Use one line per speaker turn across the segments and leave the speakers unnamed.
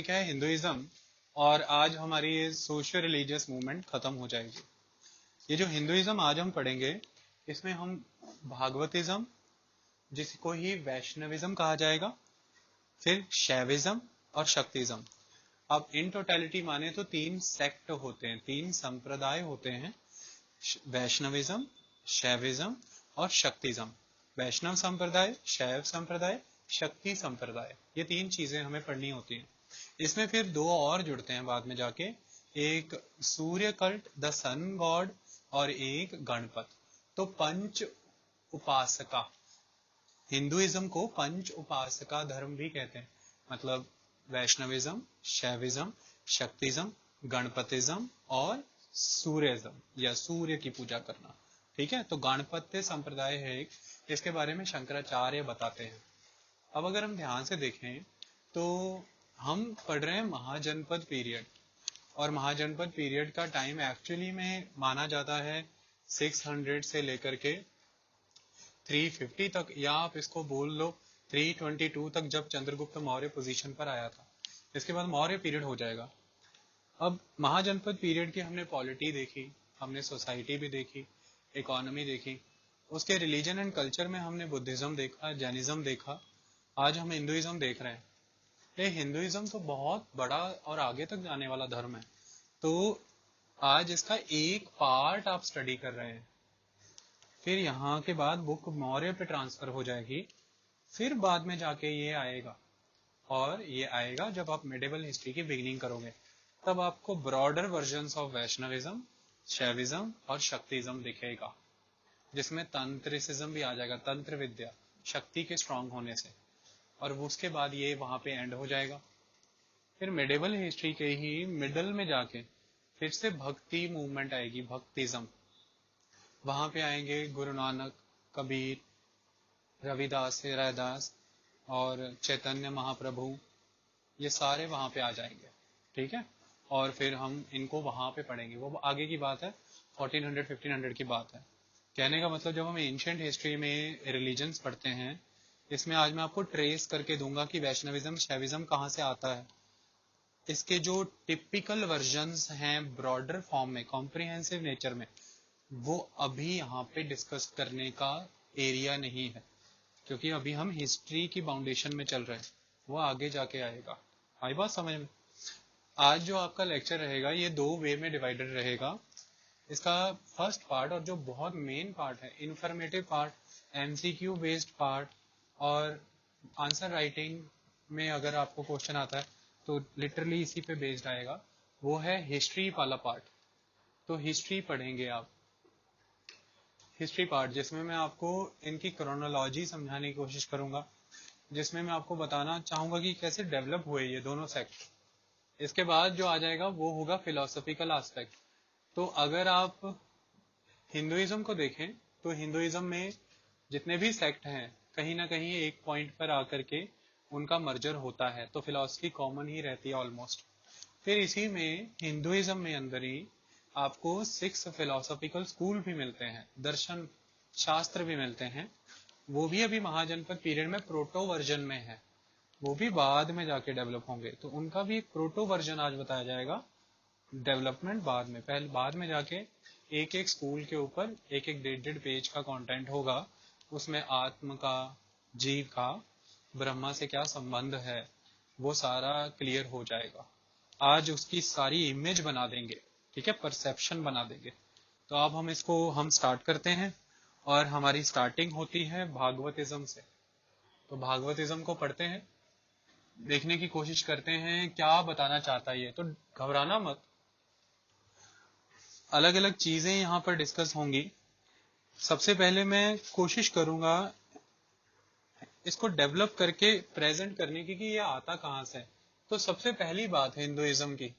है हिंदुइज्म। और आज हमारी ये सोशियो रिलीजियस मूवमेंट खत्म हो जाएगी। ये जो हिंदुइज्म आज हम पढ़ेंगे, इसमें हम भागवतिज्म, जिसको ही वैष्णविज्म कहा जाएगा, फिर शैविज्म और शक्तिज्म। अब इन टोटलिटी माने तो तीन सेक्ट होते हैं, तीन संप्रदाय होते हैं, वैष्णविज्म, शैविज्म और शक्तिज्म। वैष्णव संप्रदाय, शैव संप्रदाय, शक्ति संप्रदाय, ये तीन चीजें हमें पढ़नी होती हैं। इसमें फिर दो और जुड़ते हैं बाद में जाके, एक सूर्य कल्ट द सन गॉड और एक गणपत। तो पंच उपासका, हिंदुइज्म को पंच उपासका धर्म भी कहते हैं। मतलब वैष्णविज्म, शैविज्म, शक्तिज्म, गणपतिज्म और सूर्यज्म या सूर्य की पूजा करना। ठीक है, तो गणपत्य संप्रदाय है एक, इसके बारे में शंकराचार्य बताते हैं। अब अगर हम ध्यान से देखें तो हम पढ़ रहे हैं महाजनपद पीरियड, और महाजनपद पीरियड का टाइम एक्चुअली में माना जाता है 600 से लेकर के 350 तक, या आप इसको बोल लो 322 तक, जब चंद्रगुप्त मौर्य पोजीशन पर आया था। इसके बाद मौर्य पीरियड हो जाएगा। अब महाजनपद पीरियड की हमने पॉलिटी देखी, हमने सोसाइटी भी देखी, इकोनॉमी देखी, उसके रिलीजन एंड कल्चर में हमने बुद्धिज्म देखा, जैनिज्म देखा, आज हम हिंदुइज्म देख रहे हैं। ये हिंदुइज्म तो बहुत बड़ा और आगे तक जाने वाला धर्म है, तो आज इसका एक पार्ट आप स्टडी कर रहे हैं। फिर यहाँ के बाद बुक मौर्य पे ट्रांसफर हो जाएगी, फिर बाद में जाके ये आएगा, और ये आएगा जब आप मिडिवल हिस्ट्री की बिगिनिंग करोगे, तब आपको broader versions of Vaishnavism, Shaivism और शक्तिज्म दिखेगा, जिसमें तंत्रिसिज्म भी आ जाएगा, तंत्र विद्या, शक्ति के स्ट्रांग होने से। और उसके बाद ये वहां पे एंड हो जाएगा। फिर मिडिवल हिस्ट्री के ही मिडल में जाके फिर से भक्ति मूवमेंट आएगी, भक्तिज्म। वहां पे आएंगे गुरु नानक, कबीर, रविदास, रायदास और चैतन्य महाप्रभु, ये सारे वहां पे आ जाएंगे। ठीक है, और फिर हम इनको वहां पे पढ़ेंगे, वो आगे की बात है, 1400-1500 की बात है। कहने का मतलब, जब हम एंशियंट हिस्ट्री में रिलीजन्स पढ़ते हैं, इसमें आज मैं आपको ट्रेस करके दूंगा कि वैष्णविज्म, शैविज्म कहाँ से आता है। इसके जो टिपिकल वर्जन्स हैं ब्रॉडर फॉर्म में, कॉम्प्रिहेंसिव नेचर में, वो अभी यहाँ पे डिस्कस करने का एरिया नहीं है, क्योंकि अभी हम हिस्ट्री की फाउंडेशन में चल रहे हैं, वो आगे जाके आएगा। आई बात समझ में? आज जो आपका लेक्चर रहेगा ये दो वे में डिवाइडेड रहेगा। इसका फर्स्ट पार्ट, और जो बहुत मेन पार्ट है, informative part, MCQ based part, और आंसर राइटिंग में अगर आपको क्वेश्चन आता है तो लिटरली इसी पे बेस्ड आएगा, वो है हिस्ट्री वाला पार्ट। तो हिस्ट्री पढ़ेंगे आप, हिस्ट्री पार्ट, जिसमें मैं आपको इनकी क्रोनोलॉजी समझाने की कोशिश करूंगा, जिसमें मैं आपको बताना चाहूंगा कि कैसे डेवलप हुए ये दोनों सेक्ट। इसके बाद जो आ जाएगा वो होगा फिलोसफिकल एस्पेक्ट। तो अगर आप हिंदुइज्म को देखें तो हिंदुइज्म में जितने भी सेक्ट हैं, कहीं ना कहीं एक पॉइंट पर आकर के उनका मर्जर होता है, तो फिलॉसफी कॉमन ही रहती है ऑलमोस्ट। फिर इसी में हिंदुइज्म में अंदर ही आपको 6 फिलोसॉफिकल स्कूल भी मिलते हैं, दर्शन शास्त्र भी मिलते हैं। वो भी अभी महाजनपद पीरियड में प्रोटो वर्जन में है, वो भी बाद में जाके डेवलप होंगे, तो उनका भी एक प्रोटो वर्जन आज बताया जाएगा। डेवलपमेंट बाद में, पहले बाद में जाके एक एक स्कूल के ऊपर एक एक 1.5 पेज का कंटेंट होगा, उसमें आत्म का, जीव का, ब्रह्मा से क्या संबंध है, वो सारा क्लियर हो जाएगा। आज उसकी सारी इमेज बना देंगे, ठीक है, परसेप्शन बना देंगे। तो अब हम स्टार्ट करते हैं, और हमारी स्टार्टिंग होती है भागवतिज्म से। तो भागवतिज्म को पढ़ते हैं, देखने की कोशिश करते हैं क्या बताना चाहता है ये। तो घबराना मत, अलग अलग चीजें यहाँ पर डिस्कस होंगी। सबसे पहले मैं कोशिश करूंगा इसको डेवलप करके प्रेजेंट करने की कि ये आता कहाँ से है। तो सबसे पहली बात है हिंदुइज्म की,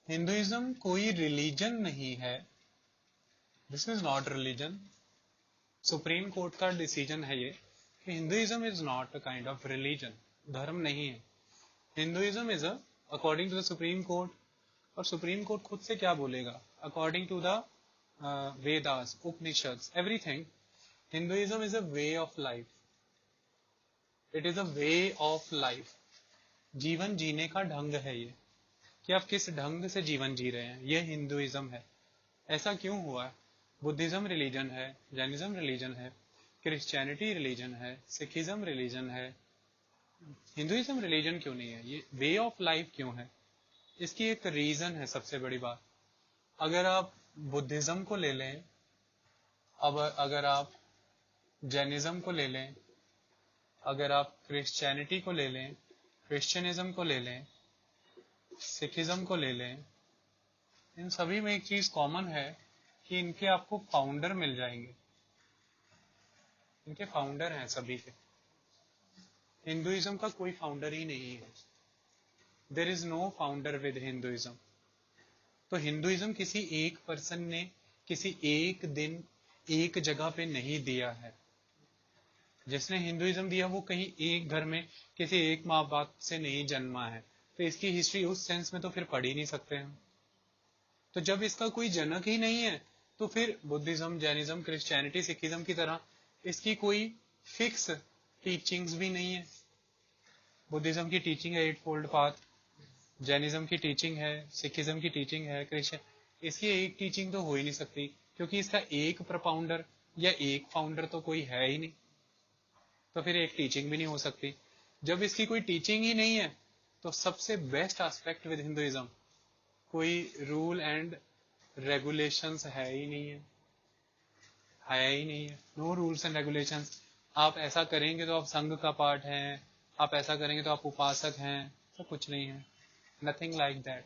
हिंदुइज्म कोई रिलीजन नहीं है, this is not religion. Supreme Court का डिसीजन है ये कि Hinduism is not a kind of religion, धर्म नहीं है। Hinduism is according to the Supreme Court, और सुप्रीम कोर्ट खुद से क्या बोलेगा, according to the Vedas, Upanishads, everything, Hinduism is a way of life, it is a way of life. जीवन जीने का ढंग है ये, कि आप किस ढंग से जीवन जी रहे हैं, ये हिंदुइज्म है। ऐसा क्यों हुआ है? बुद्धिज्म रिलीजन है, जैनिज्म रिलीजन है, क्रिश्चियनिटी रिलीजन है, सिखिज्म रिलीजन है, हिंदुइज्म रिलीजन क्यों नहीं है? ये वे ऑफ लाइफ क्यों है? इसकी एक रीजन है, सबसे बड़ी बात। अगर आप बुद्धिज्म को ले लें, अब अगर आप जैनिज्म को ले लें, अगर आप क्रिश्चियनिटी को ले लें, क्रिश्चियनिज्म को ले लें, सिखिज्म को ले लें, इन सभी में एक चीज कॉमन है कि इनके आपको फाउंडर मिल जाएंगे। इनके फाउंडर हैं सभी के। हिंदुइज्म का कोई फाउंडर ही नहीं है। There is no founder with Hinduism. तो हिंदुइज्म किसी एक पर्सन ने किसी एक दिन एक जगह पे नहीं दिया है। जिसने हिंदुइज्म दिया वो कहीं एक घर में किसी एक माँ बाप से नहीं जन्मा है, तो इसकी हिस्ट्री उस सेंस में तो फिर पढ़ ही नहीं सकते हम। तो जब इसका कोई जनक ही नहीं है, तो फिर बुद्धिज्म, जैनिज्म, क्रिश्चियनिटी, सिखिज्म की तरह इसकी कोई फिक्स टीचिंग्स भी नहीं है। बुद्धिज्म की टीचिंग है एट फोल्ड पाथ, जैनिज्म की टीचिंग है, सिखिज्म की टीचिंग है, क्रिश्चियन, इसकी एक टीचिंग तो हो ही नहीं सकती, क्योंकि इसका एक प्रपाउंडर या एक फाउंडर तो कोई है ही नहीं। तो फिर एक टीचिंग भी नहीं हो सकती। जब इसकी कोई टीचिंग ही नहीं है, तो सबसे बेस्ट एस्पेक्ट विद हिंदुइज्म, कोई रूल एंड रेगुलेशंस है ही नहीं है। No rules and regulations. आप ऐसा करेंगे तो आप संघ का पार्ट हैं, आप ऐसा करेंगे तो आप उपासक हैं, ऐसा कुछ नहीं है। नथिंग लाइक दैट,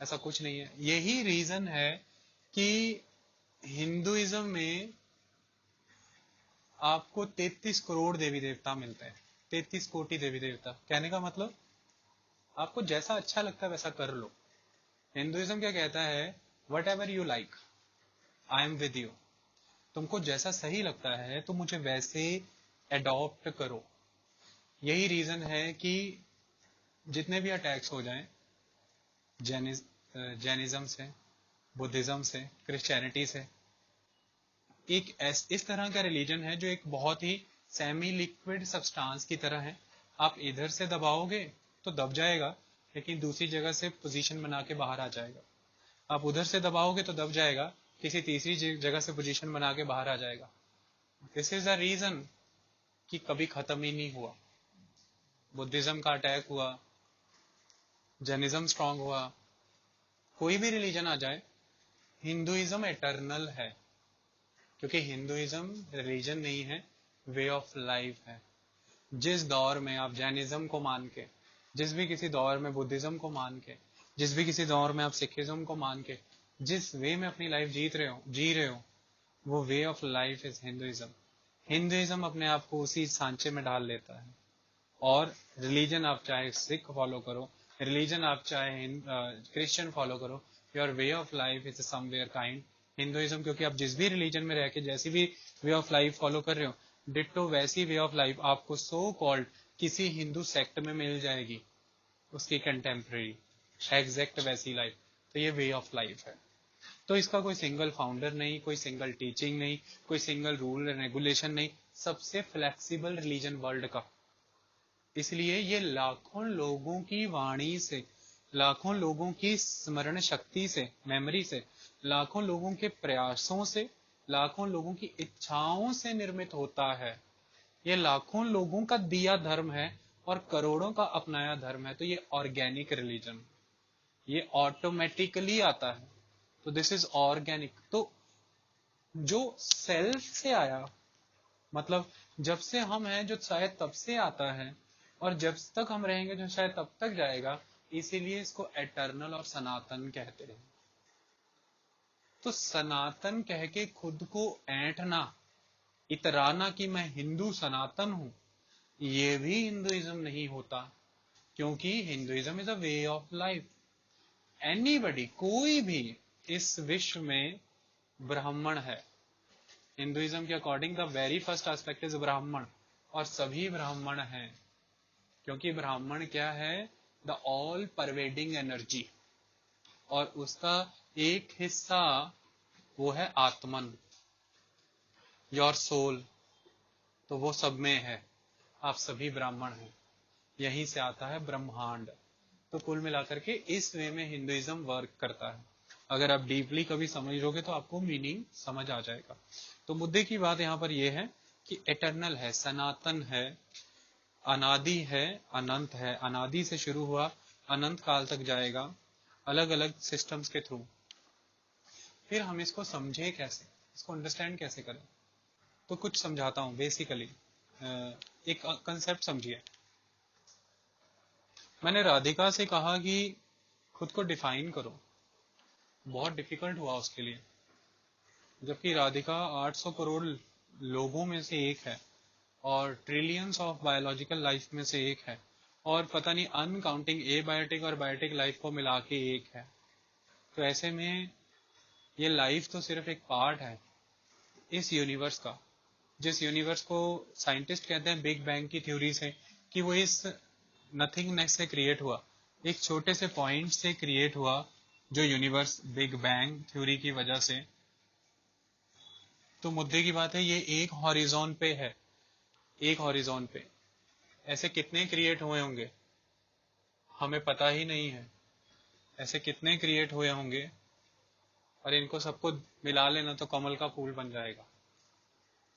ऐसा कुछ नहीं है। यही रीजन है कि हिंदुइज्म में आपको 33 करोड़ देवी देवता मिलते हैं। 33 कोटि देवी देवता, कहने का मतलब आपको जैसा अच्छा लगता है वैसा कर लो। हिंदुइज्म क्या कहता है? What ever you like, I am with you. तुमको जैसा सही लगता है तो मुझे वैसे अडॉप्ट करो। यही रीजन है कि जितने भी अटैक्स हो जाएं जैनिज्म से, बुद्धिज्म से, क्रिश्चियनिटी से, एक इस तरह का रिलीजन है जो एक बहुत ही सेमी लिक्विड सब्सटेंस की तरह है। आप इधर से दबाओगे तो दब जाएगा, लेकिन दूसरी जगह से पोजीशन बना के बाहर आ जाएगा। आप उधर से दबाओगे तो दब जाएगा, किसी तीसरी जगह से पोजीशन बना के बाहर आ जाएगा। दिस इज द रीजन कि कभी खत्म ही नहीं हुआ। बुद्धिज्म का अटैक हुआ, जैनिज्म स्ट्रांग हुआ, कोई भी रिलीजन आ जाए, हिंदुइज्म एटर्नल है, क्योंकि हिंदुइज्म रिलीजन नहीं है, वे ऑफ लाइफ है। जिस दौर में आप जैनिज्म को मान के, जिस भी किसी दौर में बुद्धिज्म को मान के, जिस भी किसी दौर में आप सिखिज्म को मान के जिस वे में अपनी लाइफ जी रहे हो, वो वे of life is Hinduism. Hinduism अपने आप को उसी सांचे में डाल लेता है। और रिलीजन आप चाहे सिख फॉलो करो, रिलीजन आप चाहे क्रिश्चियन फॉलो करो, your way of life is somewhere kind Hinduism. क्योंकि आप जिस भी रिलीजन में रह के जैसी भी वे ऑफ लाइफ फॉलो कर रहे हो, डिट्टो वैसी वे ऑफ लाइफ आपको सो कॉल्ड किसी हिंदू सेक्ट में मिल जाएगी, उसकी कंटेम्प्रेरी एग्जैक्ट वैसी लाइफ। तो ये वे ऑफ लाइफ है। तो इसका कोई सिंगल फाउंडर नहीं, कोई सिंगल टीचिंग नहीं, कोई सिंगल रूल रेगुलेशन नहीं, सबसे फ्लेक्सिबल रिलीजन वर्ल्ड का। इसलिए ये लाखों लोगों की वाणी से, लाखों लोगों की स्मरण शक्ति से, मेमोरी से, लाखों लोगों के प्रयासों से, लाखों लोगों की इच्छाओं से निर्मित होता है। ये लाखों लोगों का दिया धर्म है और करोड़ों का अपनाया धर्म है। तो ये ऑर्गेनिक रिलीजन, ये ऑटोमेटिकली आता है। तो दिस इज ऑर्गेनिक। तो जो सेल्फ से आया, मतलब जब से हम हैं जो शायद तब से आता है, और जब तक हम रहेंगे जो शायद तब तक जाएगा, इसीलिए इसको एटर्नल और सनातन कहते हैं। तो सनातन कह के खुद को ऐंठना, इतराना कि मैं हिंदू सनातन हूं, ये भी हिंदुइज्म नहीं होता। क्योंकि Hinduism is a way of life. Anybody, कोई भी इस विश्व में ब्राह्मण है। हिंदुइज्म के according the very first aspect is ब्राह्मण, और सभी ब्राह्मण हैं। क्योंकि ब्राह्मण क्या है? द ऑल परवेडिंग एनर्जी, और उसका एक हिस्सा वो है आत्मन, योर सोल। तो वो सब में है, आप सभी ब्राह्मण हैं। यहीं से आता है ब्रह्मांड। तो कुल मिलाकर के इस वे में हिंदुइज्म वर्क करता है। अगर आप डीपली कभी समझोगे तो आपको मीनिंग समझ आ जाएगा। तो मुद्दे की बात यहाँ पर यह है कि एटर्नल है, सनातन है, अनादि है, अनंत है, अनादि से शुरू हुआ अनंत काल तक जाएगा, अलग अलग सिस्टम्स के थ्रू। फिर हम इसको समझे कैसे, इसको अंडरस्टैंड कैसे करें? तो कुछ समझाता हूँ। बेसिकली एक कंसेप्ट समझिए। मैंने राधिका से कहा कि खुद को डिफाइन करो, बहुत डिफिकल्ट हुआ उसके लिए, जबकि राधिका 800 करोड़ लोगों में से एक है और ट्रिलियंस ऑफ बायोलॉजिकल लाइफ में से एक है, और पता नहीं अनकाउंटिंग एबायोटिक और बायोटिक लाइफ को मिला के एक है। तो ऐसे में ये लाइफ तो सिर्फ एक पार्ट है इस यूनिवर्स का, जिस यूनिवर्स को साइंटिस्ट कहते हैं बिग बैंग की थ्योरी से कि वो इस नथिंगनेस से क्रिएट हुआ, एक छोटे से पॉइंट से क्रिएट हुआ जो यूनिवर्स बिग बैंग थ्योरी की वजह से। तो मुद्दे की बात है ये एक हॉरिजॉन पे है, एक हॉरिजॉन पे ऐसे कितने क्रिएट हुए होंगे हमें पता ही नहीं है। ऐसे कितने क्रिएट हुए होंगे और इनको सबको मिला लेना तो कमल का फूल बन जाएगा।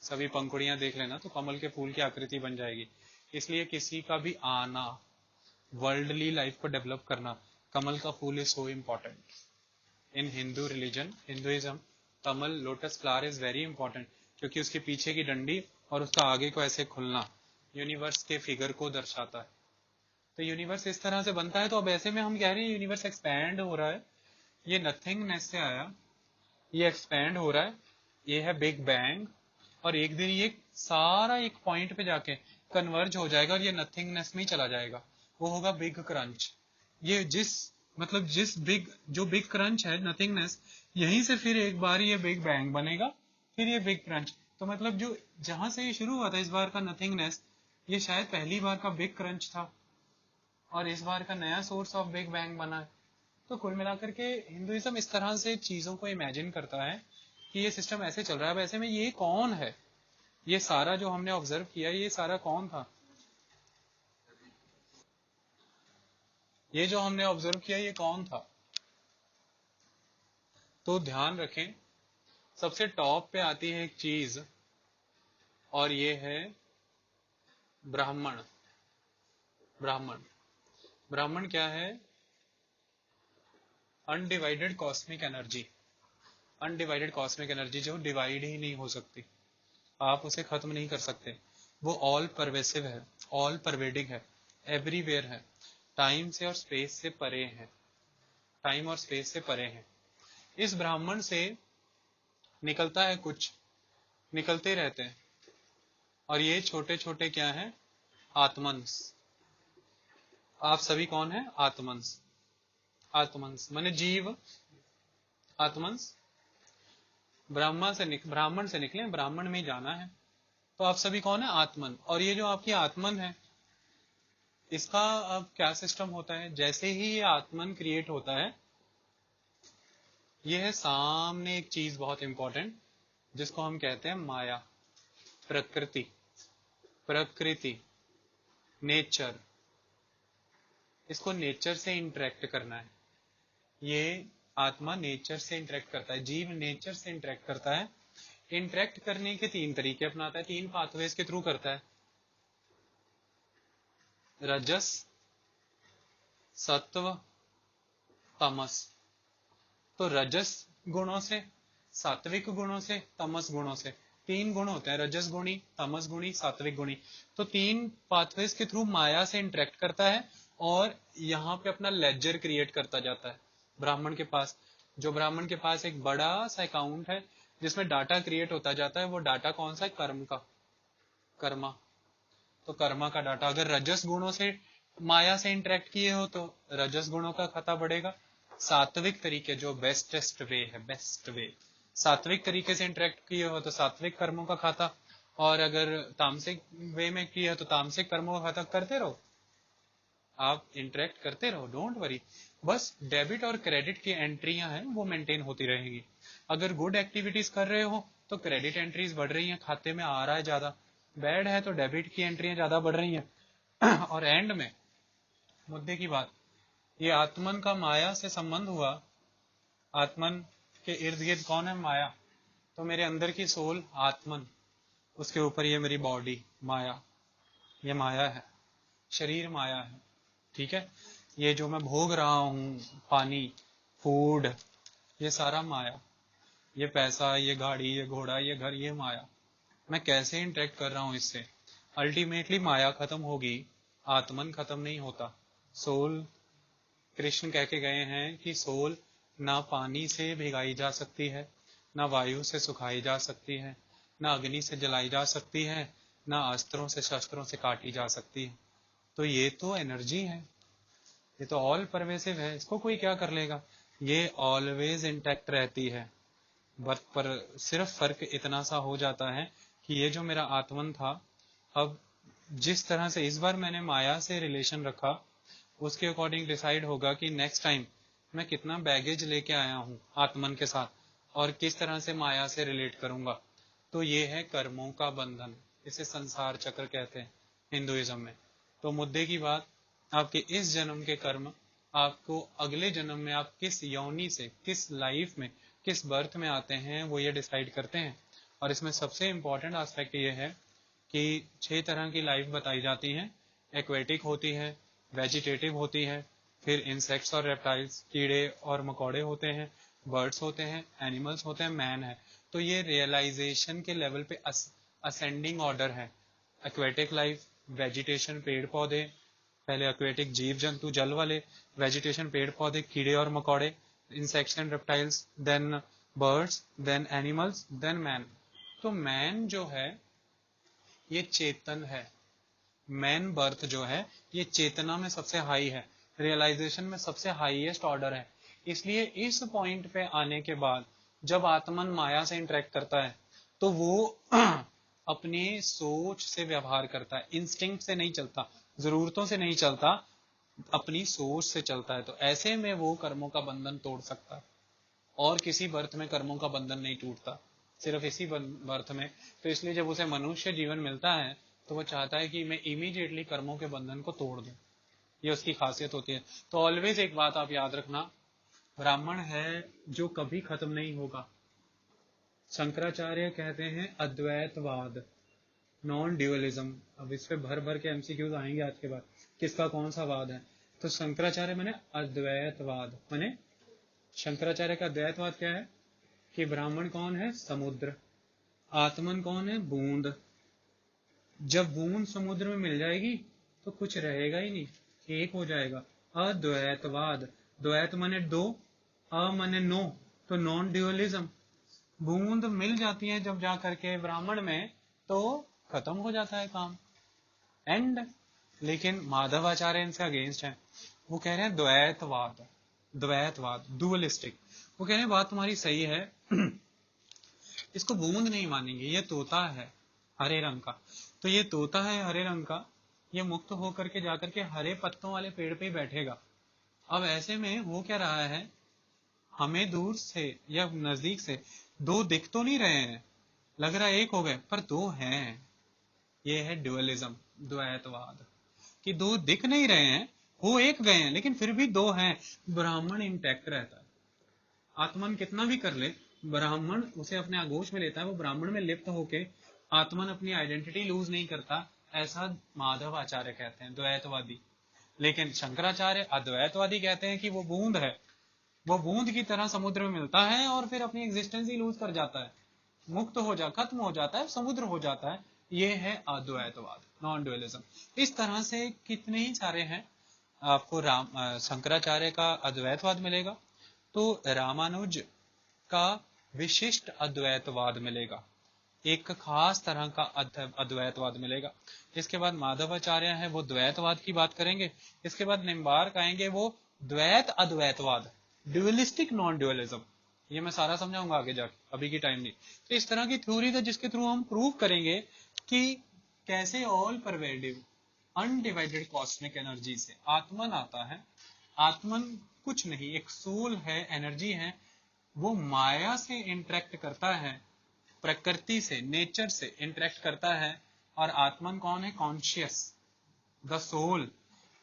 सभी पंखुड़ियां देख लेना तो कमल के फूल की आकृति बन जाएगी। इसलिए किसी का भी आना, वर्ल्डली लाइफ को डेवलप करना, कमल का फूल is so important in Hindu religion, Hinduism. कमल, lotus flower is very important, क्योंकि उसके पीछे की डंडी और उसका आगे को ऐसे खुलना यूनिवर्स के फिगर को दर्शाता है। तो यूनिवर्स इस तरह से बनता है। तो अब ऐसे में हम कह रहे हैं यूनिवर्स एक्सपैंड हो रहा है, ये नथिंगनेस से आया, ये एक्सपैंड हो रहा है, ये है बिग बैंग, और एक दिन ये सारा एक पॉइंट पे जाके कन्वर्ज हो जाएगा और ये नथिंगनेस में ही चला जाएगा। वो होगा बिग क्रंच। ये जिस बिग, जो बिग क्रंच है नथिंगनेस, यहीं से फिर एक बार ये बिग बैंग बनेगा, फिर ये बिग क्रंच। तो मतलब जो जहां से ये शुरू हुआ था इस बार का नथिंगनेस, ये शायद पहली बार का बिग क्रंच था और इस बार का नया सोर्स ऑफ बिग बैंग बना है। तो कुल मिलाकर के हिंदुइज्म इस तरह से चीजों को इमेजिन करता है कि ये सिस्टम ऐसे चल रहा है। अब ऐसे में ये कौन है? ये सारा जो हमने ऑब्जर्व किया, ये सारा कौन था? ये जो हमने ऑब्जर्व किया ये कौन था? तो ध्यान रखें, सबसे टॉप पे आती है एक चीज और ये है ब्राह्मण। ब्राह्मण, ब्राह्मण क्या है? Undivided cosmic energy. Undivided cosmic energy जो डिवाइड ही नहीं हो सकती, आप उसे खत्म नहीं कर सकते। वो ऑल परवेसिव है, ऑल परवेडिंग है, एवरीवेयर है, टाइम से और स्पेस से परे है, टाइम और स्पेस से परे है। इस ब्राह्मण से निकलता है कुछ, निकलते रहते हैं, और ये छोटे छोटे क्या हैं? आत्मंस। आप सभी कौन है? आत्मंस। आत्मंस माने जीव, आत्मंस। ब्राह्मण से निकले, ब्राह्मण में ही जाना है। तो आप सभी कौन है? आत्मन। और ये जो आपकी आत्मन है, इसका अब क्या सिस्टम होता है? जैसे ही ये आत्मन क्रिएट होता है, ये है सामने एक चीज बहुत इंपॉर्टेंट जिसको हम कहते हैं माया, प्रकृति। प्रकृति, नेचर। इसको नेचर से इंटरेक्ट करना है। ये आत्मा नेचर से इंटरेक्ट करता है, जीव नेचर से इंटरेक्ट करता है। इंटरेक्ट करने के तीन तरीके अपनाता है, तीन पाथवेज के थ्रू करता है। रजस, सत्व, तमस। तो रजस गुणों से, सात्विक गुणों से, तमस गुणों से, तीन गुण होते हैं, रजस गुणी, तमस गुणी, सात्विक गुणी। तो तीन पाथवेज के थ्रू माया से इंटरेक्ट करता है और यहाँ पे अपना लेजर क्रिएट करता जाता है। ब्राह्मण के पास, जो ब्राह्मण के पास एक बड़ा सा अकाउंट है जिसमें डाटा क्रिएट होता जाता है, वो डाटा कौन सा है? कर्म का, कर्मा। तो कर्मा का डाटा, अगर रजस गुणों से माया से इंटरेक्ट किए हो तो रजस गुणों का खाता बढ़ेगा। सात्विक तरीके, जो बेस्टेस्ट वे है, बेस्ट वे, सात्विक तरीके से इंटरेक्ट किए हो तो सात्विक कर्मों का खाता। और अगर तामसिक वे में किए हो तो तामसिक कर्मों का खाता। करते रहो, आप इंटरेक्ट करते रहो, डोंट वरी। बस डेबिट और क्रेडिट की एंट्रियां हैं वो मेंटेन होती रहेगी। अगर गुड एक्टिविटीज कर रहे हो तो क्रेडिट एंट्रीज बढ़ रही हैं, खाते में आ रहा है ज्यादा। बैड है तो डेबिट की एंट्रियां ज्यादा बढ़ रही हैं। और एंड में मुद्दे की बात, ये आत्मन का माया से संबंध हुआ। आत्मन के इर्द गिर्द कौन है? माया। तो मेरे अंदर की सोल आत्मन, उसके ऊपर ये मेरी बॉडी माया, ये माया है, शरीर माया है, ठीक है। ये जो मैं भोग रहा हूँ, पानी, फूड, ये सारा माया, ये पैसा, ये गाड़ी, ये घोड़ा, ये घर, ये माया। मैं कैसे इंटरेक्ट कर रहा हूँ इससे? अल्टीमेटली माया खत्म होगी, आत्मन खत्म नहीं होता। सोल, कृष्ण कह के गए हैं कि सोल ना पानी से भिगाई जा सकती है, ना वायु से सुखाई जा सकती है, ना अग्नि से जलाई जा सकती है, ना अस्त्रों से शस्त्रों से काटी जा सकती है। तो ये तो एनर्जी है, ये तो ऑल परवेसिव है, इसको कोई क्या कर लेगा? ये ऑलवेज इंटैक्ट रहती है। बट पर सिर्फ फर्क इतना सा हो जाता है कि ये जो मेरा आत्मन था, अब जिस तरह से इस बार मैंने माया से रिलेशन रखा, उसके अकॉर्डिंग डिसाइड होगा कि नेक्स्ट टाइम मैं कितना बैगेज लेके आया हूँ आत्मन के साथ और किस तरह से माया से रिलेट करूंगा। तो ये है कर्मों का बंधन, इसे संसार चक्र कहते हैं हिंदुइज्म में। तो मुद्दे की बात, आपके इस जन्म के कर्म आपको अगले जन्म में आप किस योनि से, किस लाइफ में, किस बर्थ में आते हैं, वो ये डिसाइड करते हैं। और इसमें सबसे इंपॉर्टेंट एस्पेक्ट ये है कि 6 तरह की लाइफ बताई जाती हैं। एक्वेटिक होती है, वेजिटेटिव होती है, फिर इंसेक्ट्स और रेप्टाइल्स, कीड़े और मकोड़े होते हैं, बर्ड्स होते हैं, एनिमल्स होते हैं, मैन है। तो ये रियलाइजेशन के लेवल पे असेंडिंग ऑर्डर है। एक्वेटिक लाइफ, वेजिटेशन, पेड़ पौधे, पहले एक्वेटिक जीव जंतु जल वाले, वेजिटेशन पेड़ पौधे, कीड़े और मकोड़े, insects and reptiles, then birds, then animals, then man. तो मैन जो है ये चेतन है। मैन बर्थ जो है ये चेतना में सबसे हाई है, रियलाइजेशन में सबसे हाईएस्ट ऑर्डर है। इसलिए इस पॉइंट पे आने के बाद जब आत्मन माया से इंटरेक्ट करता है तो वो अपनी सोच से व्यवहार करता है, इंस्टिंक्ट से नहीं चलता, जरूरतों से नहीं चलता, अपनी सोच से चलता है। तो ऐसे में वो कर्मों का बंधन तोड़ सकता है। और किसी बर्थ में कर्मों का बंधन नहीं टूटता, सिर्फ इसी बर्थ में। तो इसलिए जब उसे मनुष्य जीवन मिलता है तो वो चाहता है कि मैं इमीडिएटली कर्मों के बंधन को तोड़ दूं, ये उसकी खासियत होती है। तो ऑलवेज एक बात आप याद रखना, ब्राह्मण है जो कभी खत्म नहीं होगा। शंकराचार्य कहते हैं अद्वैतवाद, नॉन ड्यूअलिज्म। अब इस पे भर भर के एमसीक्यूज आएंगे आज के बाद, किसका कौन सा वाद है। तो शंकराचार्य माने अद्वैतवाद, माने शंकराचार्य का अद्वैतवाद क्या है कि ब्राह्मण कौन है? समुद्र। आत्मन कौन है? बूंद। जब बूंद समुद्र में मिल जाएगी तो कुछ रहेगा ही नहीं, एक हो जाएगा। अद्वैतवाद, द्वैत माने दो, अ माने नो, तो नॉन ड्यूअलिज्म। बूंद मिल जाती है जब जा करके ब्राह्मण में तो खत्म हो जाता है काम, एंड। लेकिन माधवाचार्य इनसे अगेंस्ट है, वो कह रहे हैं द्वैतवाद, द्वैतवाद डुअलिस्टिक। वो कह रहे हैं बात तुम्हारी सही है, इसको बूंद नहीं मानेंगे, ये तोता है हरे रंग का। तो ये तोता है हरे रंग का, ये मुक्त होकर के जाकर के हरे पत्तों वाले पेड़ पे ही बैठेगा। अब ऐसे में वो क्या रहा है, हमें दूर से या नजदीक से दो दिख तो नहीं रहे हैं, लग रहा है एक हो गए पर दो हैं। ये है ड्युअलिज्म, द्वैतवाद, कि दो दिख नहीं रहे हैं, हो एक गए हैं लेकिन फिर भी दो हैं। ब्राह्मण इंटैक्ट रहता है, आत्मन कितना भी कर ले, ब्राह्मण उसे अपने आगोश में लेता है, वो ब्राह्मण में लिप्त होके आत्मन अपनी आइडेंटिटी लूज नहीं करता, ऐसा माधव आचार्य कहते हैं, द्वैतवादी। लेकिन शंकराचार्य अद्वैतवादी कहते हैं कि वो बूंद है, वो बूंद की तरह समुद्र में मिलता है और फिर अपनी एग्जिस्टेंस ही लूज कर जाता है, मुक्त हो जा, खत्म हो जाता है, समुद्र हो जाता है। ये है अद्वैतवाद, नॉन ड्युअलिज्म। इस तरह से कितने ही सारे हैं। आपको शंकराचार्य का अद्वैतवाद मिलेगा, तो रामानुज का विशिष्ट अद्वैतवाद मिलेगा, एक खास तरह का अद्वैतवाद मिलेगा। इसके बाद माधवाचार्य है, वो द्वैतवाद की बात करेंगे। इसके बाद निम्बार्क आएंगे, वो द्वैत अद्वैतवाद, ड्यूअलिस्टिक नॉन ड्यूअलिज्म। ये मैं सारा समझाऊंगा आगे जाके, अभी की टाइम नहीं। तो इस तरह की थ्योरी है जिसके थ्रू हम प्रूव करेंगे कि कैसे ऑल परवेडिव अनडिवाइडेड कॉस्मिक एनर्जी से आत्मन आता है। आत्मन कुछ नहीं, एक सोल है, एनर्जी है, वो माया से इंटरेक्ट करता है, प्रकृति से, नेचर से इंटरेक्ट करता है। और आत्मन कौन है? कॉन्शियस, द सोल,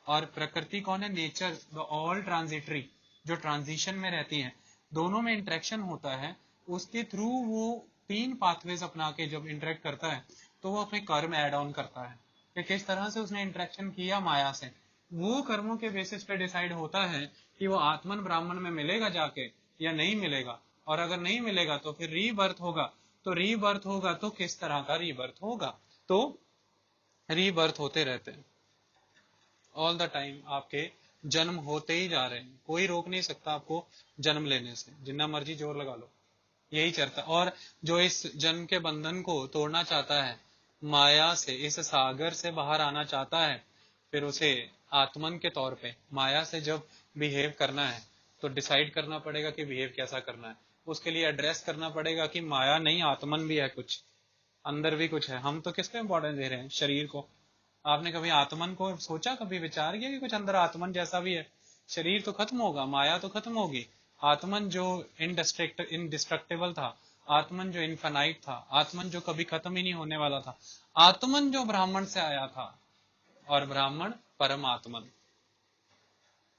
और प्रकृति कौन है? नेचर, द ऑल ट्रांजिटरी, जो ट्रांजिशन में रहती है, दोनों में इंटरेक्शन होता है। उसके थ्रू वो 3 पाथवेज अपना के जब इंटरेक्ट करता है तो वो अपने कर्म एड ऑन करता है कि किस तरह से उसने इंटरेक्शन किया माया से। वो कर्मों के बेसिस पे डिसाइड होता है कि वो आत्मन ब्राह्मण में मिलेगा जाके या नहीं मिलेगा, और अगर नहीं मिलेगा तो फिर रीबर्थ होगा। तो रीबर्थ होगा तो किस तरह का रीबर्थ होगा? तो रीबर्थ होते रहते हैं ऑल द टाइम, आपके जन्म होते ही जा रहे हैं, कोई रोक नहीं सकता आपको जन्म लेने से, जितना मर्जी जोर लगा लो, यही चलता। और जो इस जन्म के बंधन को तोड़ना चाहता है, माया से, इस सागर से बाहर आना चाहता है, फिर उसे आत्मन के तौर पे माया से जब बिहेव करना है तो डिसाइड करना पड़ेगा कि बिहेव कैसा करना है। उसके लिए एड्रेस करना पड़ेगा कि माया नहीं, आत्मन भी है, कुछ अंदर भी कुछ है। हम तो किसको इंपॉर्टेंस दे रहे हैं? शरीर को। आपने कभी आत्मन को सोचा, कभी विचार किया कि कुछ अंदर आत्मन जैसा भी है? शरीर तो खत्म होगा, माया तो खत्म होगी, आत्मन जो इनडिस्ट्रक्टेबल था, आत्मन जो इनफाइनाइट था, आत्मन जो कभी खत्म ही नहीं होने वाला था, आत्मन जो ब्राह्मण से आया था, और ब्राह्मण परम आत्मन,